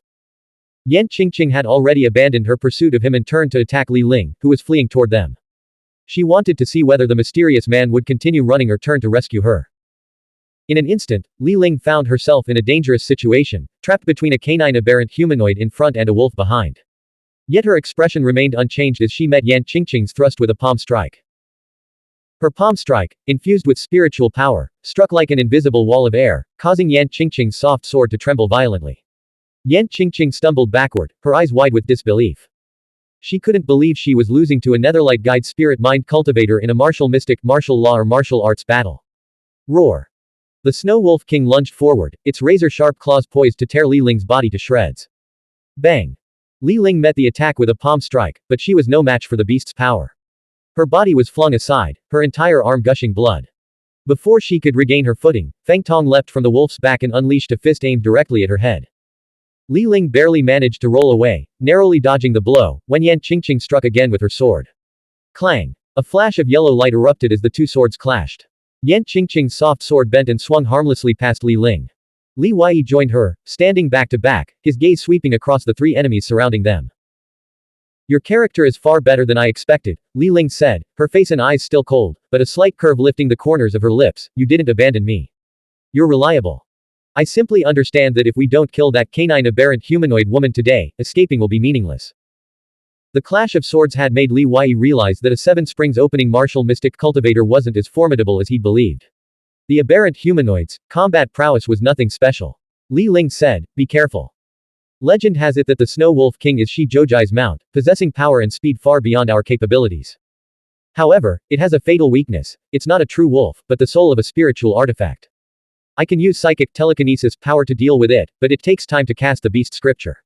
Yan Qingqing had already abandoned her pursuit of him and turned to attack Li Ling, who was fleeing toward them. She wanted to see whether the mysterious man would continue running or turn to rescue her. In an instant, Li Ling found herself in a dangerous situation, trapped between a canine aberrant humanoid in front and a wolf behind. Yet her expression remained unchanged as she met Yan Qingqing's thrust with a palm strike. Her palm strike, infused with spiritual power, struck like an invisible wall of air, causing Yan Qingqing's soft sword to tremble violently. Yan Qingqing stumbled backward, her eyes wide with disbelief. She couldn't believe she was losing to a netherlight guide spirit mind cultivator in a martial mystic, martial law or martial arts battle. Roar. The Snow Wolf King lunged forward, its razor-sharp claws poised to tear Li Ling's body to shreds. Bang! Li Ling met the attack with a palm strike, but she was no match for the beast's power. Her body was flung aside, her entire arm gushing blood. Before she could regain her footing, Feng Tong leapt from the wolf's back and unleashed a fist aimed directly at her head. Li Ling barely managed to roll away, narrowly dodging the blow, when Yan Qingqing struck again with her sword. Clang! A flash of yellow light erupted as the two swords clashed. Yan Qingqing's soft sword bent and swung harmlessly past Li Ling. Li Wei joined her, standing back to back, his gaze sweeping across the 3 enemies surrounding them. Your character is far better than I expected, Li Ling said, her face and eyes still cold, but a slight curve lifting the corners of her lips. You didn't abandon me. You're reliable. I simply understand that if we don't kill that canine aberrant humanoid woman today, escaping will be meaningless. The clash of swords had made Li Wei realize that a Seven Springs opening martial mystic cultivator wasn't as formidable as he'd believed. The aberrant humanoid's combat prowess was nothing special. Li Ling said, be careful. Legend has it that the Snow Wolf King is Shi Zhoujai's mount, possessing power and speed far beyond our capabilities. However, it has a fatal weakness. It's not a true wolf, but the soul of a spiritual artifact. I can use psychic telekinesis power to deal with it, but it takes time to cast the beast scripture.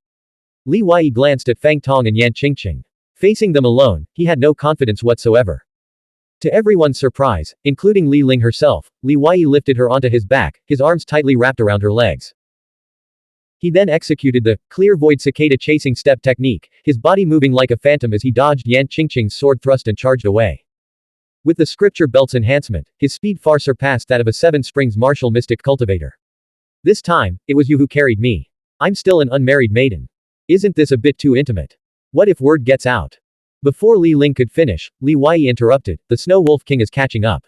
Li Wei glanced at Fang Tong and Yan Qingqing. Facing them alone, he had no confidence whatsoever. To everyone's surprise, including Li Ling herself, Li Wei lifted her onto his back, his arms tightly wrapped around her legs. He then executed the clear void cicada chasing step technique, his body moving like a phantom as he dodged Yan Qingqing's sword thrust and charged away. With the scripture belt's enhancement, his speed far surpassed that of a Seven Springs martial mystic cultivator. This time, it was you who carried me. I'm still an unmarried maiden. Isn't this a bit too intimate? What if word gets out? Before Li Ling could finish, Li Wei interrupted, the Snow Wolf King is catching up.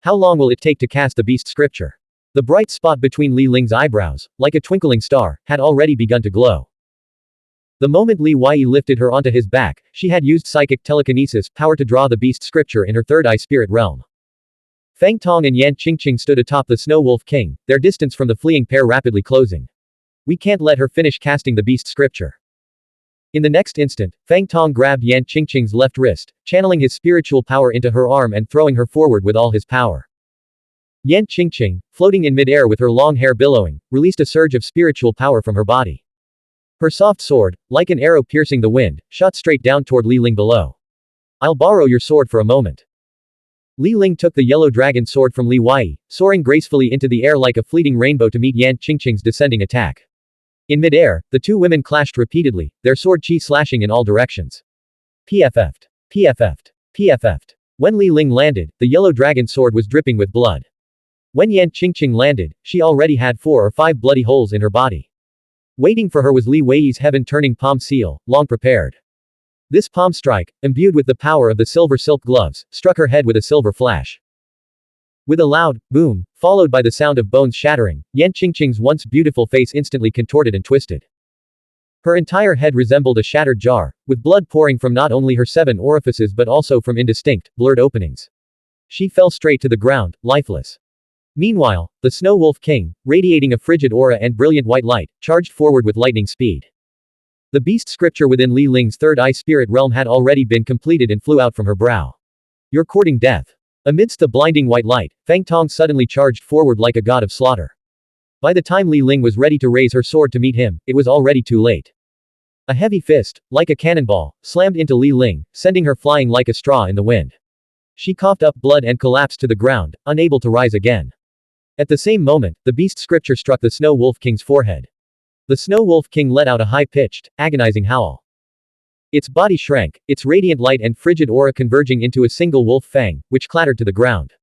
How long will it take to cast the beast scripture? The bright spot between Li Ling's eyebrows, like a twinkling star, had already begun to glow. The moment Li Wei lifted her onto his back, she had used psychic telekinesis power to draw the beast scripture in her third eye spirit realm. Fang Tong and Yan Qingqing stood atop the Snow Wolf King, their distance from the fleeing pair rapidly closing. We can't let her finish casting the beast scripture. In the next instant, Fang Tong grabbed Yan Qingqing's left wrist, channeling his spiritual power into her arm and throwing her forward with all his power. Yan Qingqing, floating in midair with her long hair billowing, released a surge of spiritual power from her body. Her soft sword, like an arrow piercing the wind, shot straight down toward Li Ling below. I'll borrow your sword for a moment. Li Ling took the yellow dragon sword from Li Wei, soaring gracefully into the air like a fleeting rainbow to meet Yan Qingqing's descending attack. In midair, the two women clashed repeatedly, their sword chi slashing in all directions. PFF'd. PFF'd. PFF'd. When Li Ling landed, the yellow dragon sword was dripping with blood. When Yan Qingqing landed, she already had 4 or 5 bloody holes in her body. Waiting for her was Li Wei's heaven-turning palm seal, long prepared. This palm strike, imbued with the power of the silver silk gloves, struck her head with a silver flash. With a loud boom, followed by the sound of bones shattering, Yan Qingqing's once beautiful face instantly contorted and twisted. Her entire head resembled a shattered jar, with blood pouring from not only her 7 orifices but also from indistinct, blurred openings. She fell straight to the ground, lifeless. Meanwhile, the Snow Wolf King, radiating a frigid aura and brilliant white light, charged forward with lightning speed. The beast scripture within Li Ling's third eye spirit realm had already been completed and flew out from her brow. You're courting death. Amidst the blinding white light, Fang Tong suddenly charged forward like a god of slaughter. By the time Li Ling was ready to raise her sword to meet him, it was already too late. A heavy fist, like a cannonball, slammed into Li Ling, sending her flying like a straw in the wind. She coughed up blood and collapsed to the ground, unable to rise again. At the same moment, the beast scripture struck the Snow Wolf King's forehead. The Snow Wolf King let out a high-pitched, agonizing howl. Its body shrank, its radiant light and frigid aura converging into a single wolf fang, which clattered to the ground.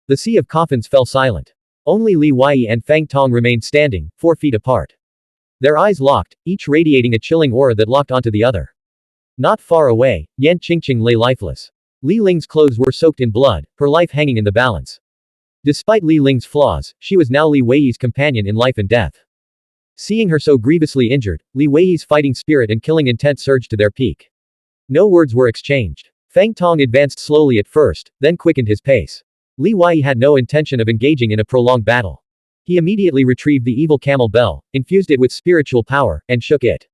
The sea of coffins fell silent. Only Li Wei and Fang Tong remained standing, 4 feet apart. Their eyes locked, each radiating a chilling aura that locked onto the other. Not far away, Yan Qingqing lay lifeless. Li Ling's clothes were soaked in blood, her life hanging in the balance. Despite Li Ling's flaws, she was now Li Wei's companion in life and death. Seeing her so grievously injured, Li Wei's fighting spirit and killing intent surged to their peak. No words were exchanged. Fang Tong advanced slowly at first, then quickened his pace. Li Wei had no intention of engaging in a prolonged battle. He immediately retrieved the evil camel bell, infused it with spiritual power, and shook it.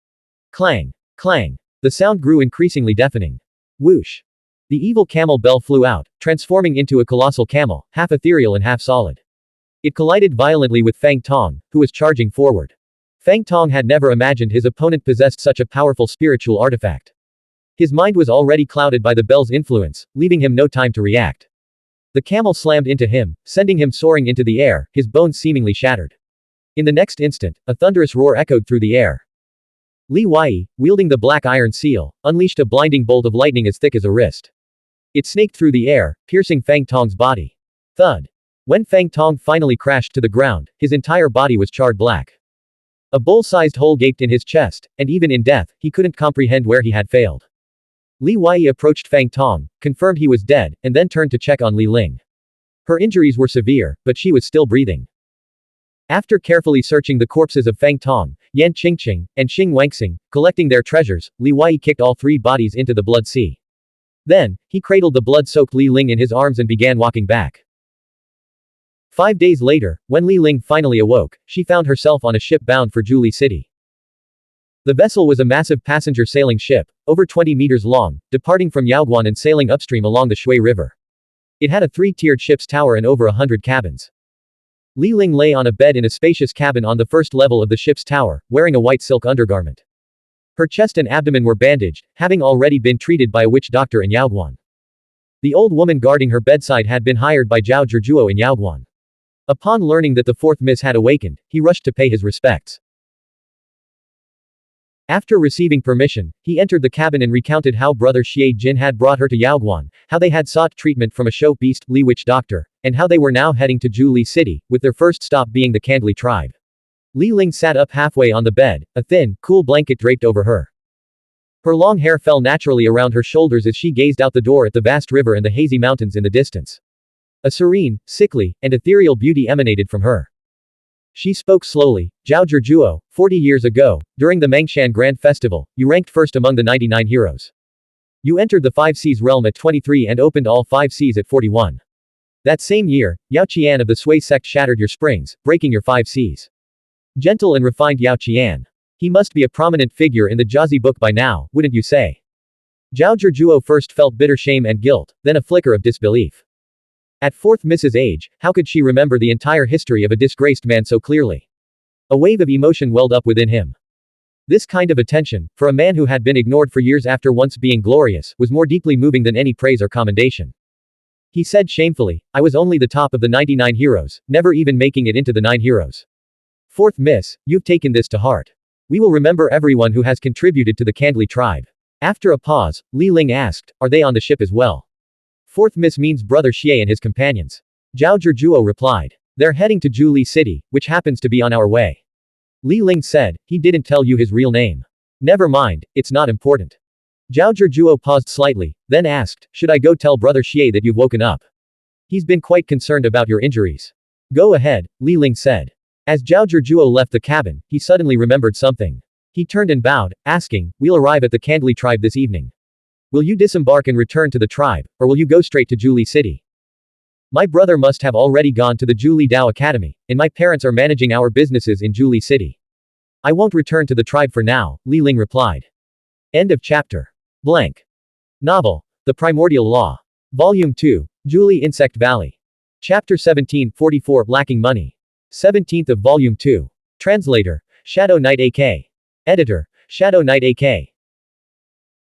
Clang! Clang! The sound grew increasingly deafening. Whoosh! The evil camel bell flew out, transforming into a colossal camel, half ethereal and half solid. It collided violently with Fang Tong, who was charging forward. Fang Tong had never imagined his opponent possessed such a powerful spiritual artifact. His mind was already clouded by the bell's influence, leaving him no time to react. The camel slammed into him, sending him soaring into the air, his bones seemingly shattered. In the next instant, a thunderous roar echoed through the air. Li Wei, wielding the black iron seal, unleashed a blinding bolt of lightning as thick as a wrist. It snaked through the air, piercing Fang Tong's body. Thud. When Fang Tong finally crashed to the ground, his entire body was charred black. A bowl-sized hole gaped in his chest, and even in death, he couldn't comprehend where he had failed. Li Wei approached Fang Tong, confirmed he was dead, and then turned to check on Li Ling. Her injuries were severe, but she was still breathing. After carefully searching the corpses of Fang Tong, Yan Qingqing, and Xing Wangxing, collecting their treasures, Li Wei kicked all three bodies into the blood sea. Then, he cradled the blood-soaked Li Ling in his arms and began walking back. 5 days later, when Li Ling finally awoke, she found herself on a ship bound for Zhuli City. The vessel was a massive passenger sailing ship, over 20 meters long, departing from Yaoguan and sailing upstream along the Shui River. It had a 3-tiered ship's tower and over 100 cabins. Li Ling lay on a bed in a spacious cabin on the first level of the ship's tower, wearing a white silk undergarment. Her chest and abdomen were bandaged, having already been treated by a witch doctor in Yaoguan. The old woman guarding her bedside had been hired by Zhao Zhizuo in Yaoguan. Upon learning that the fourth miss had awakened, he rushed to pay his respects. After receiving permission, he entered the cabin and recounted how brother Xie Jin had brought her to Yaoguan, how they had sought treatment from a show beast, Li Witch Doctor, and how they were now heading to Zhuli City, with their first stop being the Kandli tribe. Li Ling sat up halfway on the bed, a thin, cool blanket draped over her. Her long hair fell naturally around her shoulders as she gazed out the door at the vast river and the hazy mountains in the distance. A serene, sickly, and ethereal beauty emanated from her. She spoke slowly. Zhao Zhizuo, 40 years ago, during the Mengshan Grand Festival, you ranked first among the 99 heroes. You entered the 5 Seas realm at 23 and opened all 5 seas at 41. That same year, Yao Qian of the Sui sect shattered your springs, breaking your 5 seas. Gentle and refined Yao Qian. He must be a prominent figure in the Jiazi book by now, wouldn't you say? Zhao Zhizuo first felt bitter shame and guilt, then a flicker of disbelief. At fourth Mrs. age, how could she remember the entire history of a disgraced man so clearly? A wave of emotion welled up within him. This kind of attention, for a man who had been ignored for years after once being glorious, was more deeply moving than any praise or commendation. He said shamefully, I was only the top of the 99 heroes, never even making it into the 9 heroes. Fourth Miss, you've taken this to heart. We will remember everyone who has contributed to the Kandli tribe. After a pause, Li Ling asked, are they on the ship as well? Fourth Miss means brother Xie and his companions. Zhao Zhizuo replied. They're heading to Zhuli City, which happens to be on our way. Li Ling said, he didn't tell you his real name. Never mind, it's not important. Zhao Zhizuo paused slightly, then asked, should I go tell brother Xie that you've woken up? He's been quite concerned about your injuries. Go ahead, Li Ling said. As Zhao Zhizuo left the cabin, he suddenly remembered something. He turned and bowed, asking, we'll arrive at the Kandli tribe this evening. Will you disembark and return to the tribe, or will you go straight to Zhuli City? My brother must have already gone to the Zhuli Dao Academy, and my parents are managing our businesses in Zhuli City. I won't return to the tribe for now, Li Ling replied. End of chapter. Blank. Novel. The Primordial Law. Volume 2. Zhuli Insect Valley. Chapter 17 44 Lacking Money. 17th of Volume 2. Translator. Shadow Knight AK. Editor. Shadow Knight AK.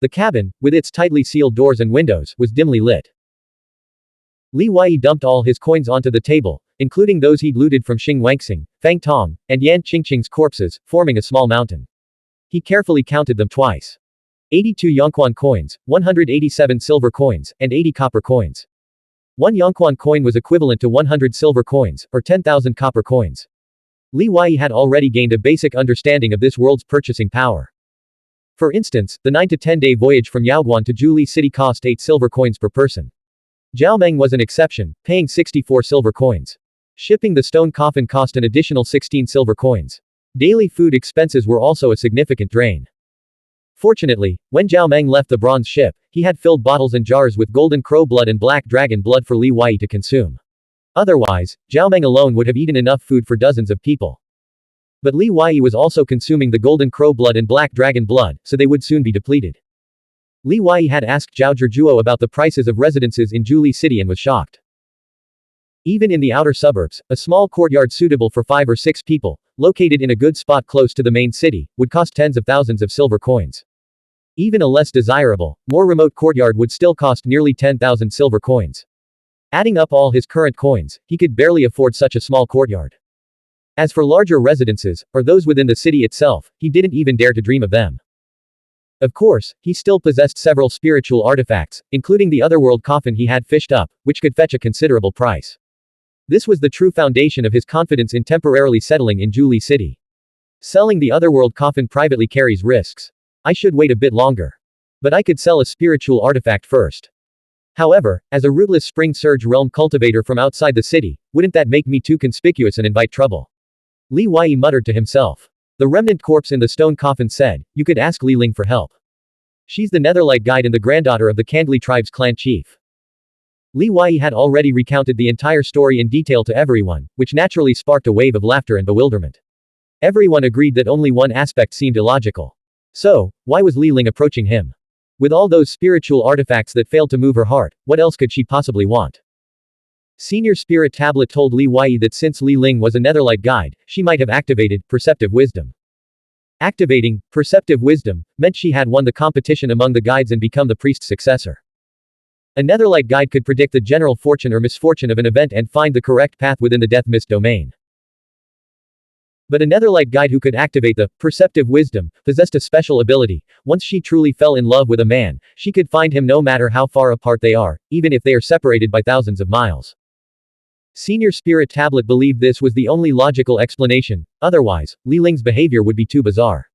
The cabin, with its tightly sealed doors and windows, was dimly lit. Li Wei dumped all his coins onto the table, including those he'd looted from Xing Wangxing, Fang Tong, and Yan Qingqing's corpses, forming a small mountain. He carefully counted them twice. 82 Yongquan coins, 187 silver coins, and 80 copper coins. 1 Yongquan coin was equivalent to 100 silver coins, or 10,000 copper coins. Li Wei had already gained a basic understanding of this world's purchasing power. For instance, the 9 to 10 day voyage from Yaoguan to Zhuli City cost 8 silver coins per person. Zhaomeng was an exception, paying 64 silver coins. Shipping the stone coffin cost an additional 16 silver coins. Daily food expenses were also a significant drain. Fortunately, when Zhaomeng left the bronze ship, he had filled bottles and jars with golden crow blood and black dragon blood for Li Wei to consume. Otherwise, Zhaomeng alone would have eaten enough food for dozens of people. But Li Wei was also consuming the golden crow blood and black dragon blood, so they would soon be depleted. Li Wei had asked Zhao Zhizuo about the prices of residences in Zhuli City and was shocked. Even in the outer suburbs, a small courtyard suitable for 5 or 6 people, located in a good spot close to the main city, would cost tens of thousands of silver coins. Even a less desirable, more remote courtyard would still cost nearly 10,000 silver coins. Adding up all his current coins, he could barely afford such a small courtyard. As for larger residences, or those within the city itself, he didn't even dare to dream of them. Of course, he still possessed several spiritual artifacts, including the otherworld coffin he had fished up, which could fetch a considerable price. This was the true foundation of his confidence in temporarily settling in Zhuli City. Selling the otherworld coffin privately carries risks. I should wait a bit longer. But I could sell a spiritual artifact first. However, as a rootless spring surge realm cultivator from outside the city, wouldn't that make me too conspicuous and invite trouble? Li Wei muttered to himself. The remnant corpse in the stone coffin said, you could ask Li Ling for help. She's the Netherlight guide and the granddaughter of the Kandli tribe's clan chief. Li Wei had already recounted the entire story in detail to everyone, which naturally sparked a wave of laughter and bewilderment. Everyone agreed that only one aspect seemed illogical. So, why was Li Ling approaching him? With all those spiritual artifacts that failed to move her heart, what else could she possibly want? Senior Spirit Tablet told Li Wei that since Li Ling was a Netherlight guide, she might have activated perceptive wisdom. Activating perceptive wisdom meant she had won the competition among the guides and become the priest's successor. A Netherlight guide could predict the general fortune or misfortune of an event and find the correct path within the death mist domain. But a Netherlight guide who could activate the perceptive wisdom possessed a special ability. Once she truly fell in love with a man, she could find him no matter how far apart they are, even if they are separated by thousands of miles. Senior Spirit Tablet believed this was the only logical explanation, otherwise, Li Ling's behavior would be too bizarre.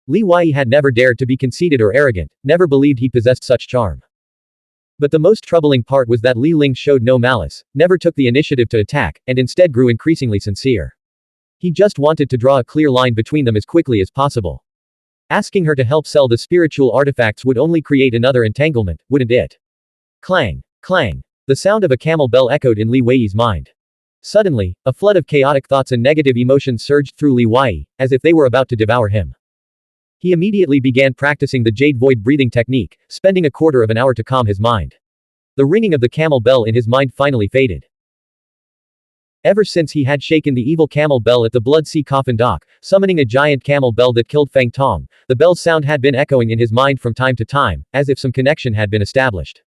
Li Wei had never dared to be conceited or arrogant, never believed he possessed such charm. But the most troubling part was that Li Ling showed no malice, never took the initiative to attack, and instead grew increasingly sincere. He just wanted to draw a clear line between them as quickly as possible. Asking her to help sell the spiritual artifacts would only create another entanglement, wouldn't it? Clang! Clang! The sound of a camel bell echoed in Li Wei's mind. Suddenly, a flood of chaotic thoughts and negative emotions surged through Li Wei, as if they were about to devour him. He immediately began practicing the jade void breathing technique, spending a quarter of an hour to calm his mind. The ringing of the camel bell in his mind finally faded. Ever since he had shaken the evil camel bell at the Blood Sea coffin dock, summoning a giant camel bell that killed Feng Tong, the bell's sound had been echoing in his mind from time to time, as if some connection had been established.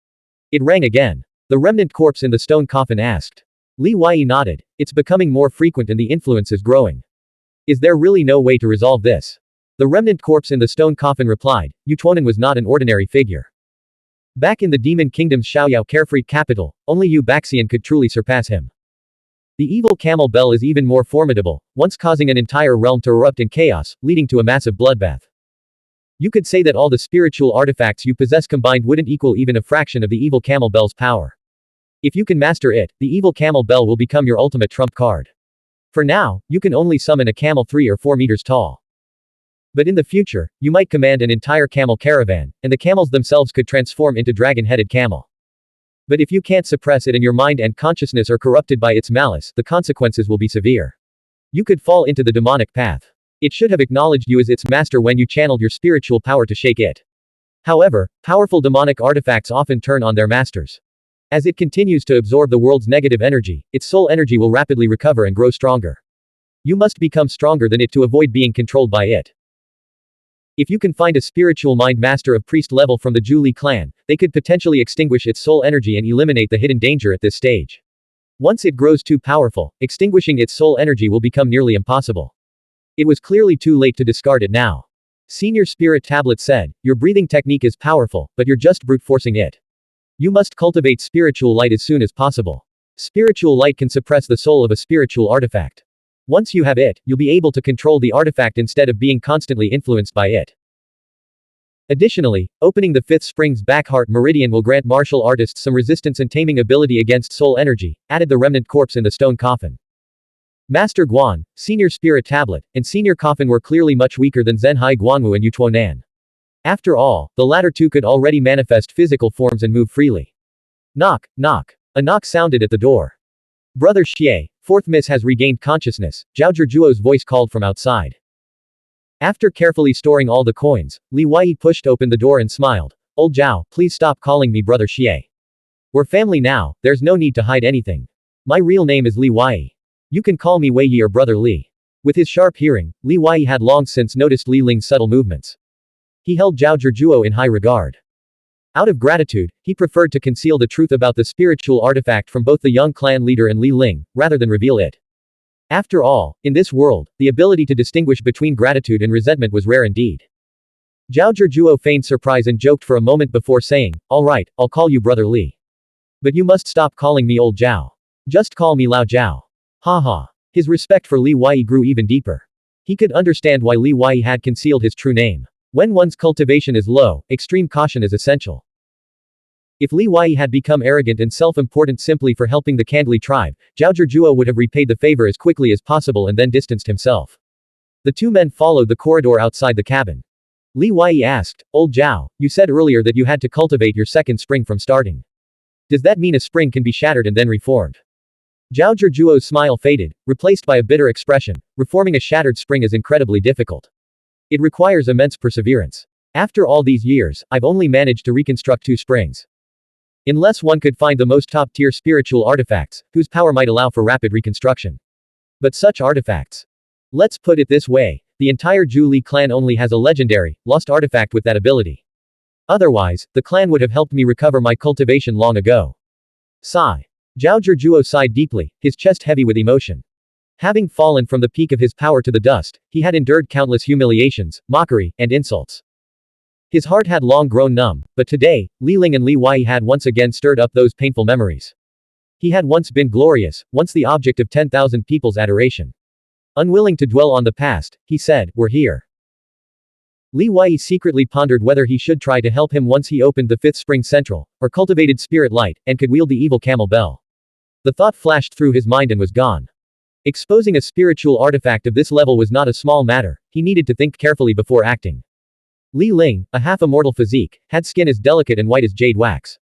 It rang again. The remnant corpse in the stone coffin asked. Li Wei nodded. It's becoming more frequent and the influence is growing. Is there really no way to resolve this? The remnant corpse in the stone coffin replied, Xuanhuan was not an ordinary figure. Back in the Demon Kingdom's Xiaoyao carefree capital, only Yu Baxian could truly surpass him. The evil camel bell is even more formidable, once causing an entire realm to erupt in chaos, leading to a massive bloodbath. You could say that all the spiritual artifacts you possess combined wouldn't equal even a fraction of the evil camel bell's power. If you can master it, the evil camel bell will become your ultimate trump card. For now, you can only summon a camel 3 or 4 meters tall. But in the future, you might command an entire camel caravan, and the camels themselves could transform into dragon-headed camel. But if you can't suppress it and your mind and consciousness are corrupted by its malice, the consequences will be severe. You could fall into the demonic path. It should have acknowledged you as its master when you channeled your spiritual power to shake it. However, powerful demonic artifacts often turn on their masters. As it continues to absorb the world's negative energy, its soul energy will rapidly recover and grow stronger. You must become stronger than it to avoid being controlled by it. If you can find a spiritual mind master of priest level from the Zhu Li clan, they could potentially extinguish its soul energy and eliminate the hidden danger at this stage. Once it grows too powerful, extinguishing its soul energy will become nearly impossible. It was clearly too late to discard it now. Senior Spirit Tablet said, your breathing technique is powerful, but you're just brute forcing it. You must cultivate spiritual light as soon as possible. Spiritual light can suppress the soul of a spiritual artifact. Once you have it, you'll be able to control the artifact instead of being constantly influenced by it. Additionally, opening the 5th Spring's Backheart Meridian will grant martial artists some resistance and taming ability against soul energy, added the remnant corpse in the stone coffin. Master Guan, Senior Spirit Tablet, and Senior Coffin were clearly much weaker than Zhenhai Guanwu and Xuanhuan. After all, the latter two could already manifest physical forms and move freely. Knock, knock. A knock sounded at the door. Brother Xie, 4th Miss has regained consciousness, Zhao Zhizhuo's voice called from outside. After carefully storing all the coins, Li Wei pushed open the door and smiled. Old Zhao, please stop calling me Brother Xie. We're family now, there's no need to hide anything. My real name is Li Wei. You can call me Wei Yi or Brother Li. With his sharp hearing, Li Wei had long since noticed Li Ling's subtle movements. He held Zhao Zhizhuo in high regard. Out of gratitude, he preferred to conceal the truth about the spiritual artifact from both the young clan leader and Li Ling, rather than reveal it. After all, in this world, the ability to distinguish between gratitude and resentment was rare indeed. Zhao Zhizhuo feigned surprise and joked for a moment before saying, all right, I'll call you Brother Li. But you must stop calling me Old Zhao. Just call me Lao Zhao. Ha ha. His respect for Li Wei grew even deeper. He could understand why Li Wei had concealed his true name. When one's cultivation is low, extreme caution is essential. If Li Wei had become arrogant and self-important simply for helping the Kandli tribe, Zhao Zhizhuo would have repaid the favor as quickly as possible and then distanced himself. The two men followed the corridor outside the cabin. Li Wei asked, "Old Zhao, you said earlier that you had to cultivate your second spring from starting. Does that mean a spring can be shattered and then reformed?" Zhao Zhizhuo's smile faded, replaced by a bitter expression. Reforming a shattered spring is incredibly difficult. It requires immense perseverance. After all these years, I've only managed to reconstruct 2 springs. Unless one could find the most top-tier spiritual artifacts, whose power might allow for rapid reconstruction. But such artifacts. Let's put it this way, the entire Zhu Li clan only has a legendary, lost artifact with that ability. Otherwise, the clan would have helped me recover my cultivation long ago. Sigh. Zhao Zhizhuo sighed deeply, his chest heavy with emotion. Having fallen from the peak of his power to the dust, he had endured countless humiliations, mockery, and insults. His heart had long grown numb, but today, Li Ling and Li Wei had once again stirred up those painful memories. He had once been glorious, once the object of 10,000 people's adoration. Unwilling to dwell on the past, he said, "We're here." Li Wei secretly pondered whether he should try to help him once he opened the 5th spring central, or cultivated spirit light, and could wield the evil camel bell. The thought flashed through his mind and was gone. Exposing a spiritual artifact of this level was not a small matter, he needed to think carefully before acting. Li Ling, a half-immortal physique, had skin as delicate and white as jade wax.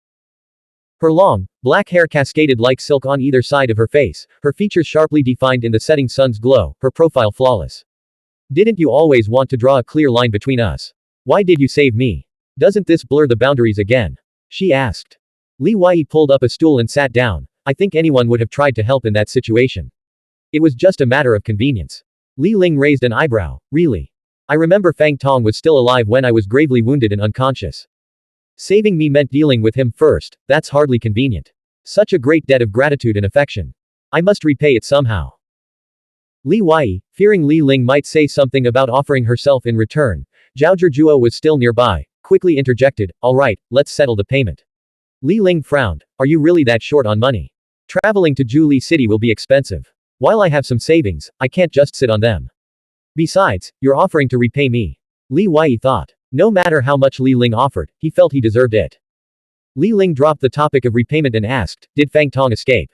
Her long, black hair cascaded like silk on either side of her face, her features sharply defined in the setting sun's glow, her profile flawless. "Didn't you always want to draw a clear line between us? Why did you save me? Doesn't this blur the boundaries again?" she asked. Li Wei pulled up a stool and sat down. "I think anyone would have tried to help in that situation. It was just a matter of convenience." Li Ling raised an eyebrow. "Really? I remember Fang Tong was still alive when I was gravely wounded and unconscious. Saving me meant dealing with him first, that's hardly convenient. Such a great debt of gratitude and affection. I must repay it somehow." Li Wei, fearing Li Ling might say something about offering herself in return, Zhao Zhizhuo was still nearby, quickly interjected, "All right, let's settle the payment." Li Ling frowned. "Are you really that short on money? Traveling to Zhu Li City will be expensive. While I have some savings, I can't just sit on them. Besides, you're offering to repay me." Li Wei thought. No matter how much Li Ling offered, he felt he deserved it. Li Ling dropped the topic of repayment and asked, "Did Fang Tong escape?"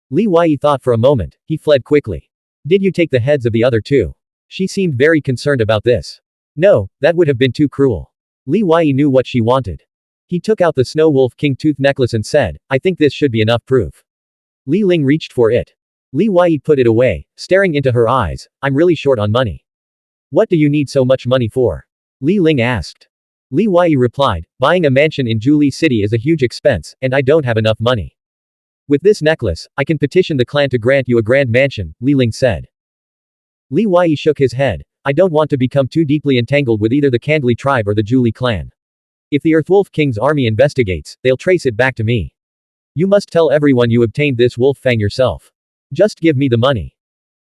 Li Wei thought for a moment, he fled quickly. "Did you take the heads of the other 2? She seemed very concerned about this. "No, that would have been too cruel." Li Wei knew what she wanted. He took out the Snow Wolf King tooth necklace and said, "I think this should be enough proof." Li Ling reached for it. Li Wei put it away, staring into her eyes. "I'm really short on money." "What do you need so much money for?" Li Ling asked. Li Wei replied, "Buying a mansion in Zhu Li City is a huge expense, and I don't have enough money. With this necklace, I can petition the clan to grant you a grand mansion," Li Ling said. Li Wei shook his head. "I don't want to become too deeply entangled with either the Kandli tribe or the Zhu Li clan. If the Earthwolf King's army investigates, they'll trace it back to me. You must tell everyone you obtained this wolf fang yourself. Just give me the money."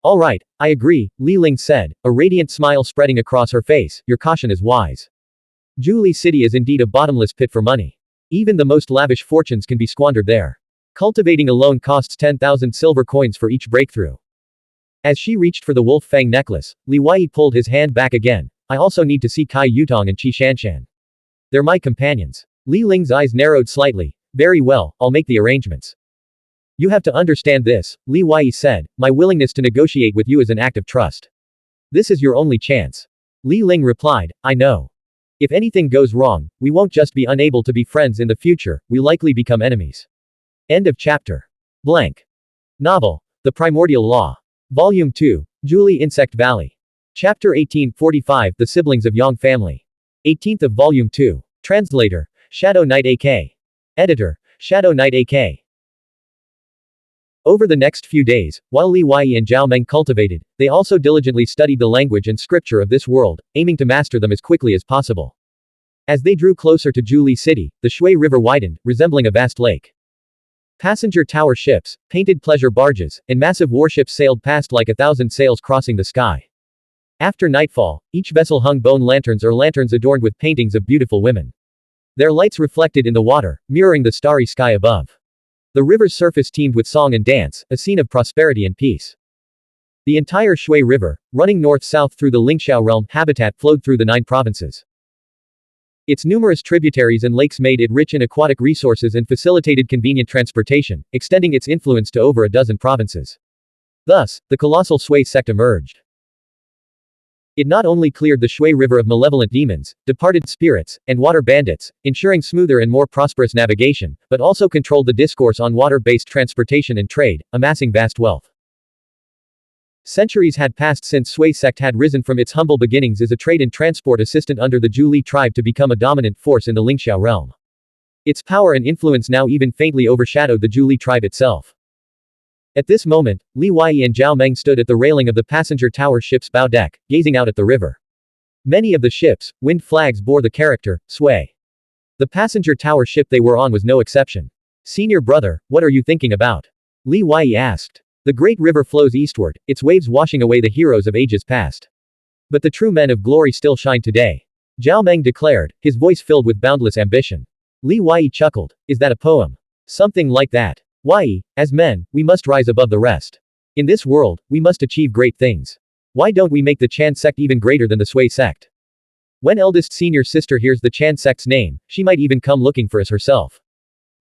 "All right, I agree," Li Ling said, a radiant smile spreading across her face. "Your caution is wise. Zhu Li City is indeed a bottomless pit for money. Even the most lavish fortunes can be squandered there. Cultivating alone costs 10,000 silver coins for each breakthrough." As she reached for the wolf fang necklace, Li Wei pulled his hand back again. "I also need to see Kai Yutong and Qi Shanshan. They're my companions." Li Ling's eyes narrowed slightly. "Very well, I'll make the arrangements. You have to understand this," Li Wei said, "my willingness to negotiate with you is an act of trust. This is your only chance." Li Ling replied, "I know. If anything goes wrong, we won't just be unable to be friends in the future, we'll likely become enemies." End of chapter. Blank. Novel. The Primordial Law. Volume 2. Julie Insect Valley. Chapter 1845 The Siblings of Yang Family. 18th of Volume 2. Translator. Shadow Knight AK. Editor. Shadow Knight AK. Over the next few days, while Li Wei and Zhao Meng cultivated, they also diligently studied the language and scripture of this world, aiming to master them as quickly as possible. As they drew closer to Zhu Li City, the Shui River widened, resembling a vast lake. Passenger tower ships, painted pleasure barges, and massive warships sailed past like 1,000 sails crossing the sky. After nightfall, each vessel hung bone lanterns or lanterns adorned with paintings of beautiful women. Their lights reflected in the water, mirroring the starry sky above. The river's surface teemed with song and dance, a scene of prosperity and peace. The entire Shui River, running north-south through the Lingxiao realm habitat flowed through the 9 provinces. Its numerous tributaries and lakes made it rich in aquatic resources and facilitated convenient transportation, extending its influence to over a dozen provinces. Thus, the colossal Shui sect emerged. It not only cleared the Shui River of malevolent demons, departed spirits, and water bandits, ensuring smoother and more prosperous navigation, but also controlled the discourse on water-based transportation and trade, amassing vast wealth. Centuries had passed since Sui sect had risen from its humble beginnings as a trade and transport assistant under the Zhu Li tribe to become a dominant force in the Lingxiao realm. Its power and influence now even faintly overshadowed the Zhu Li tribe itself. At this moment, Li Wei and Zhao Meng stood at the railing of the passenger tower ship's bow deck, gazing out at the river. Many of the ship's wind flags bore the character, Sui. The passenger tower ship they were on was no exception. Senior brother, what are you thinking about? Li Wei asked. The great river flows eastward, its waves washing away the heroes of ages past. But the true men of glory still shine today. Zhao Meng declared, his voice filled with boundless ambition. Li Wei chuckled. Is that a poem? Something like that. Wei, as men, we must rise above the rest. In this world, we must achieve great things. Why don't we make the Chan sect even greater than the Sui sect? When eldest senior sister hears the Chan sect's name, she might even come looking for us herself.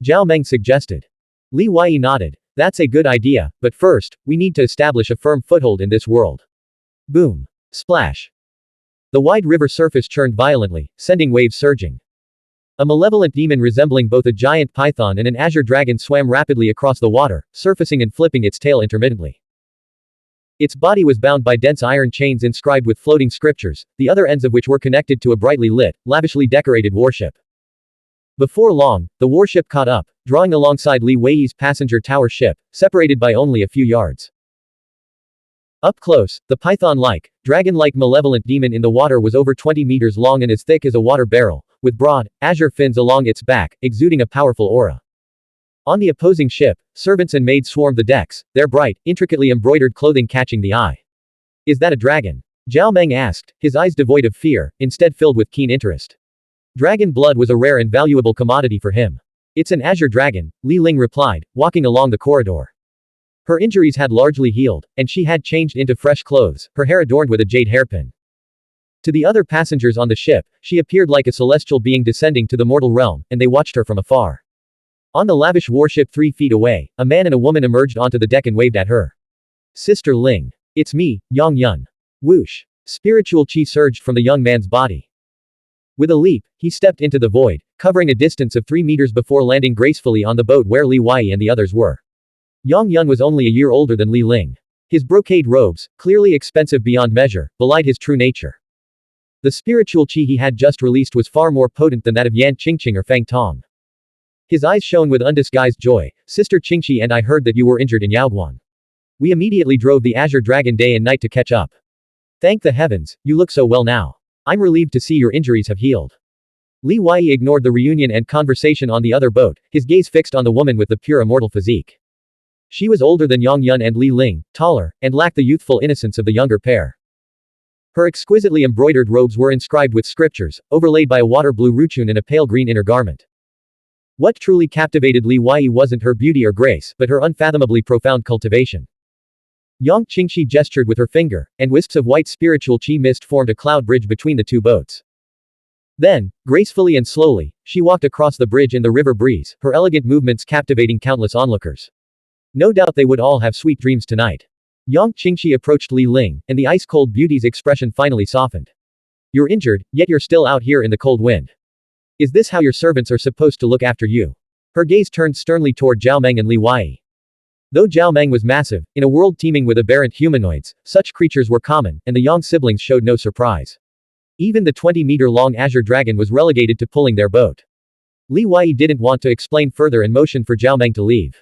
Zhao Meng suggested. Li Wei nodded. That's a good idea, but first, we need to establish a firm foothold in this world. Boom. Splash. The wide river surface churned violently, sending waves surging. A malevolent demon resembling both a giant python and an azure dragon swam rapidly across the water, surfacing and flipping its tail intermittently. Its body was bound by dense iron chains inscribed with floating scriptures, the other ends of which were connected to a brightly lit, lavishly decorated warship. Before long, the warship caught up, drawing alongside Li Wei's passenger tower ship, separated by only a few yards. Up close, the python-like, dragon-like malevolent demon in the water was over 20 meters long and as thick as a water barrel, with broad, azure fins along its back, exuding a powerful aura. On the opposing ship, servants and maids swarmed the decks, their bright, intricately embroidered clothing catching the eye. Is that a dragon? Zhao Meng asked, his eyes devoid of fear, instead filled with keen interest. Dragon blood was a rare and valuable commodity for him. It's an azure dragon, Li Ling replied, walking along the corridor. Her injuries had largely healed, and she had changed into fresh clothes, her hair adorned with a jade hairpin. To the other passengers on the ship, she appeared like a celestial being descending to the mortal realm, and they watched her from afar. On the lavish warship 3 feet away, a man and a woman emerged onto the deck and waved at her. Sister Ling. It's me, Yang Yun. Whoosh. Spiritual chi surged from the young man's body. With a leap, he stepped into the void, covering a distance of 3 meters before landing gracefully on the boat where Li Wei and the others were. Yang Yun was only a year older than Li Ling. His brocade robes, clearly expensive beyond measure, belied his true nature. The spiritual chi he had just released was far more potent than that of Yan Qingqing or Fang Tong. His eyes shone with undisguised joy. Sister Qingqi and I heard that you were injured in Yaoguan. We immediately drove the Azure Dragon day and night to catch up. Thank the heavens, you look so well now. I'm relieved to see your injuries have healed. Li Wei ignored the reunion and conversation on the other boat, his gaze fixed on the woman with the pure immortal physique. She was older than Yang Yun and Li Ling, taller, and lacked the youthful innocence of the younger pair. Her exquisitely embroidered robes were inscribed with scriptures, overlaid by a water blue ruchun and a pale green inner garment. What truly captivated Li Wei wasn't her beauty or grace, but her unfathomably profound cultivation. Yang Qingqi gestured with her finger, and wisps of white spiritual chi mist formed a cloud bridge between the two boats. Then, gracefully and slowly, she walked across the bridge in the river breeze, her elegant movements captivating countless onlookers. No doubt they would all have sweet dreams tonight. Yang Qingqi approached Li Ling, and the ice-cold beauty's expression finally softened. You're injured, yet you're still out here in the cold wind. Is this how your servants are supposed to look after you? Her gaze turned sternly toward Zhao Meng and Li Wei. Though Zhao Meng was massive, in a world teeming with aberrant humanoids, such creatures were common, and the Yang siblings showed no surprise. Even the 20-meter-long Azure Dragon was relegated to pulling their boat. Li Wei didn't want to explain further and motioned for Zhao Meng to leave.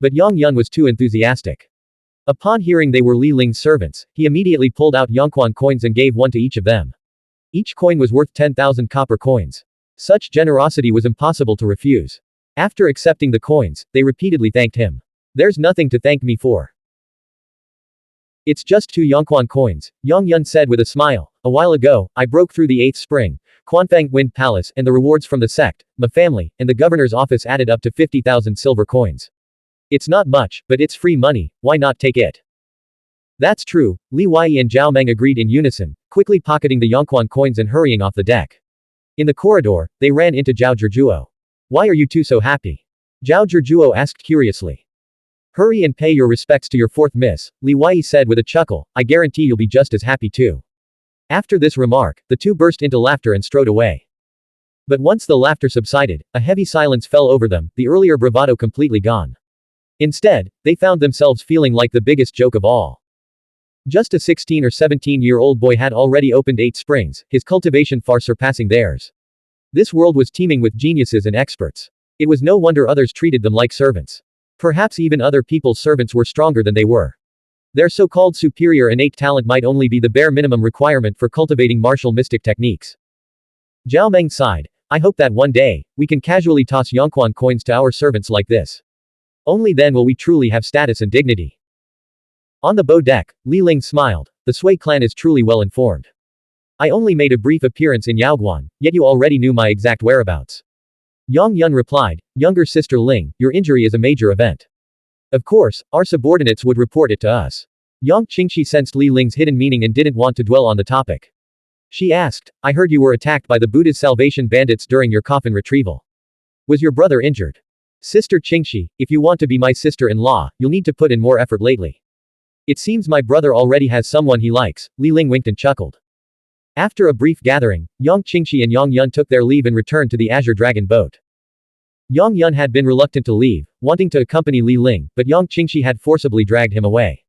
But Yang Yun was too enthusiastic. Upon hearing they were Li Ling's servants, he immediately pulled out Yongquan coins and gave one to each of them. Each coin was worth 10,000 copper coins. Such generosity was impossible to refuse. After accepting the coins, they repeatedly thanked him. There's nothing to thank me for. It's just 2 Yongquan coins, Yang Yun said with a smile. A while ago, I broke through the 8th spring, Quanfang Wind Palace, and the rewards from the sect, my family, and the governor's office added up to 50,000 silver coins. It's not much, but it's free money, why not take it? That's true, Li Wei and Zhao Meng agreed in unison, quickly pocketing the Yongquan coins and hurrying off the deck. In the corridor, they ran into Zhao Zhizhuo. Why are you two so happy? Zhao Zhizhuo asked curiously. Hurry and pay your respects to your fourth miss, Li Wei said with a chuckle, I guarantee you'll be just as happy too. After this remark, the two burst into laughter and strode away. But once the laughter subsided, a heavy silence fell over them, the earlier bravado completely gone. Instead, they found themselves feeling like the biggest joke of all. Just a 16 or 17-year-old boy had already opened 8 springs, his cultivation far surpassing theirs. This world was teeming with geniuses and experts. It was no wonder others treated them like servants. Perhaps even other people's servants were stronger than they were. Their so-called superior innate talent might only be the bare minimum requirement for cultivating martial mystic techniques. Zhao Meng sighed. I hope that one day, we can casually toss Yongquan coins to our servants like this. Only then will we truly have status and dignity. On the bow deck, Li Ling smiled. The Sui clan is truly well informed. I only made a brief appearance in Yaoguan, yet you already knew my exact whereabouts. Yang Yun replied, younger sister Ling, your injury is a major event. Of course, our subordinates would report it to us. Yang Qingxi sensed Li Ling's hidden meaning and didn't want to dwell on the topic. She asked, I heard you were attacked by the Buddha's Salvation bandits during your coffin retrieval. Was your brother injured? Sister Qingxi, if you want to be my sister-in-law, you'll need to put in more effort lately. It seems my brother already has someone he likes, Li Ling winked and chuckled. After a brief gathering, Yang Qingxi and Yang Yun took their leave and returned to the Azure Dragon boat. Yang Yun had been reluctant to leave, wanting to accompany Li Ling, but Yang Qingxi had forcibly dragged him away.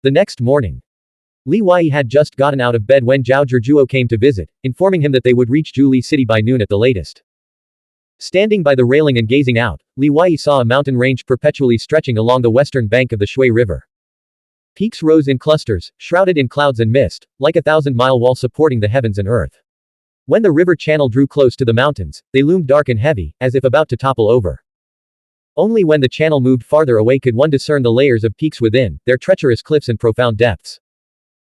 The next morning, Li Wei had just gotten out of bed when Zhao Zhizhuo came to visit, informing him that they would reach Zhuli City by noon at the latest. Standing by the railing and gazing out, Li Wei saw a mountain range perpetually stretching along the western bank of the Shui River. Peaks rose in clusters, shrouded in clouds and mist, like a 1,000-mile wall supporting the heavens and earth. When the river channel drew close to the mountains, they loomed dark and heavy, as if about to topple over. Only when the channel moved farther away could one discern the layers of peaks within, their treacherous cliffs and profound depths.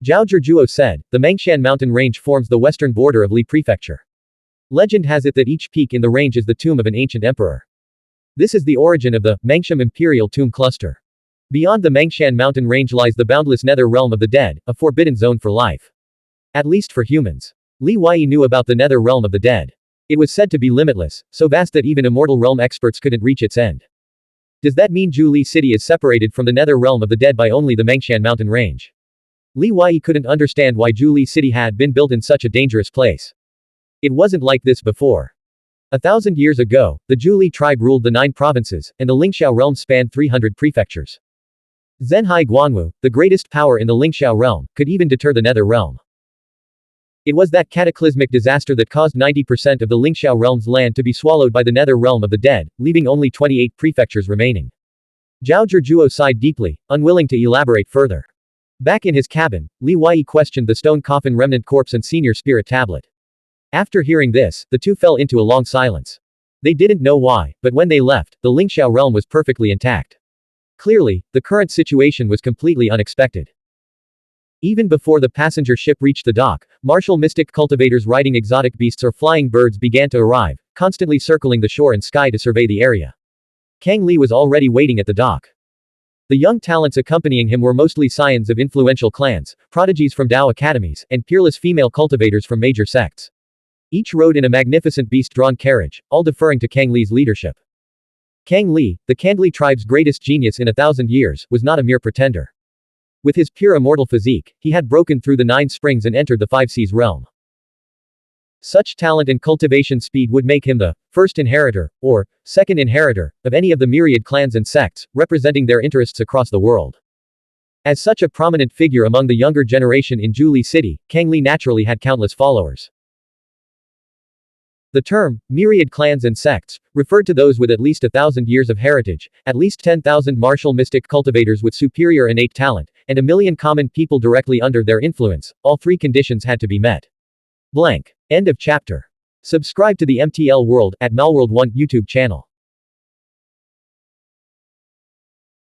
Zhao Zhizhuo said, the Mengshan mountain range forms the western border of Li Prefecture. Legend has it that each peak in the range is the tomb of an ancient emperor. This is the origin of the Mengsham Imperial Tomb Cluster. Beyond the Mengshan mountain range lies the boundless nether realm of the dead, a forbidden zone for life. At least for humans. Li Wei knew about the nether realm of the dead. It was said to be limitless, so vast that even immortal realm experts couldn't reach its end. Does that mean Zhuli City is separated from the nether realm of the dead by only the Mengshan mountain range? Li Wei couldn't understand why Zhuli City had been built in such a dangerous place. It wasn't like this before. 1,000 years ago, the Zhuli tribe ruled the 9 provinces, and the Lingxiao realm spanned 300 prefectures. Zhenhai Guanwu, the greatest power in the Lingxiao realm, could even deter the nether realm. It was that cataclysmic disaster that caused 90% of the Lingxiao realm's land to be swallowed by the nether realm of the dead, leaving only 28 prefectures remaining. Zhao Zhizhuo sighed deeply, unwilling to elaborate further. Back in his cabin, Li Wei questioned the stone coffin remnant corpse and senior spirit tablet. After hearing this, the two fell into a long silence. They didn't know why, but when they left, the Lingxiao realm was perfectly intact. Clearly, the current situation was completely unexpected. Even before the passenger ship reached the dock, martial mystic cultivators riding exotic beasts or flying birds began to arrive, constantly circling the shore and sky to survey the area. Kang Li was already waiting at the dock. The young talents accompanying him were mostly scions of influential clans, prodigies from Dao academies, and peerless female cultivators from major sects. Each rode in a magnificent beast-drawn carriage, all deferring to Kang Li's leadership. Kang Li, the Kandli tribe's greatest genius in 1,000 years, was not a mere pretender. With his pure immortal physique, he had broken through the 9 springs and entered the 5 seas realm. Such talent and cultivation speed would make him the first inheritor, or second inheritor, of any of the myriad clans and sects, representing their interests across the world. As such a prominent figure among the younger generation in Zhuli City, Kang Li naturally had countless followers. The term, myriad clans and sects, referred to those with at least 1,000 years of heritage, at least 10,000 martial mystic cultivators with superior innate talent, and 1,000,000 common people directly under their influence. All 3 conditions had to be met. Blank. End of chapter. Subscribe to the MTL World at Malworld 1 YouTube channel.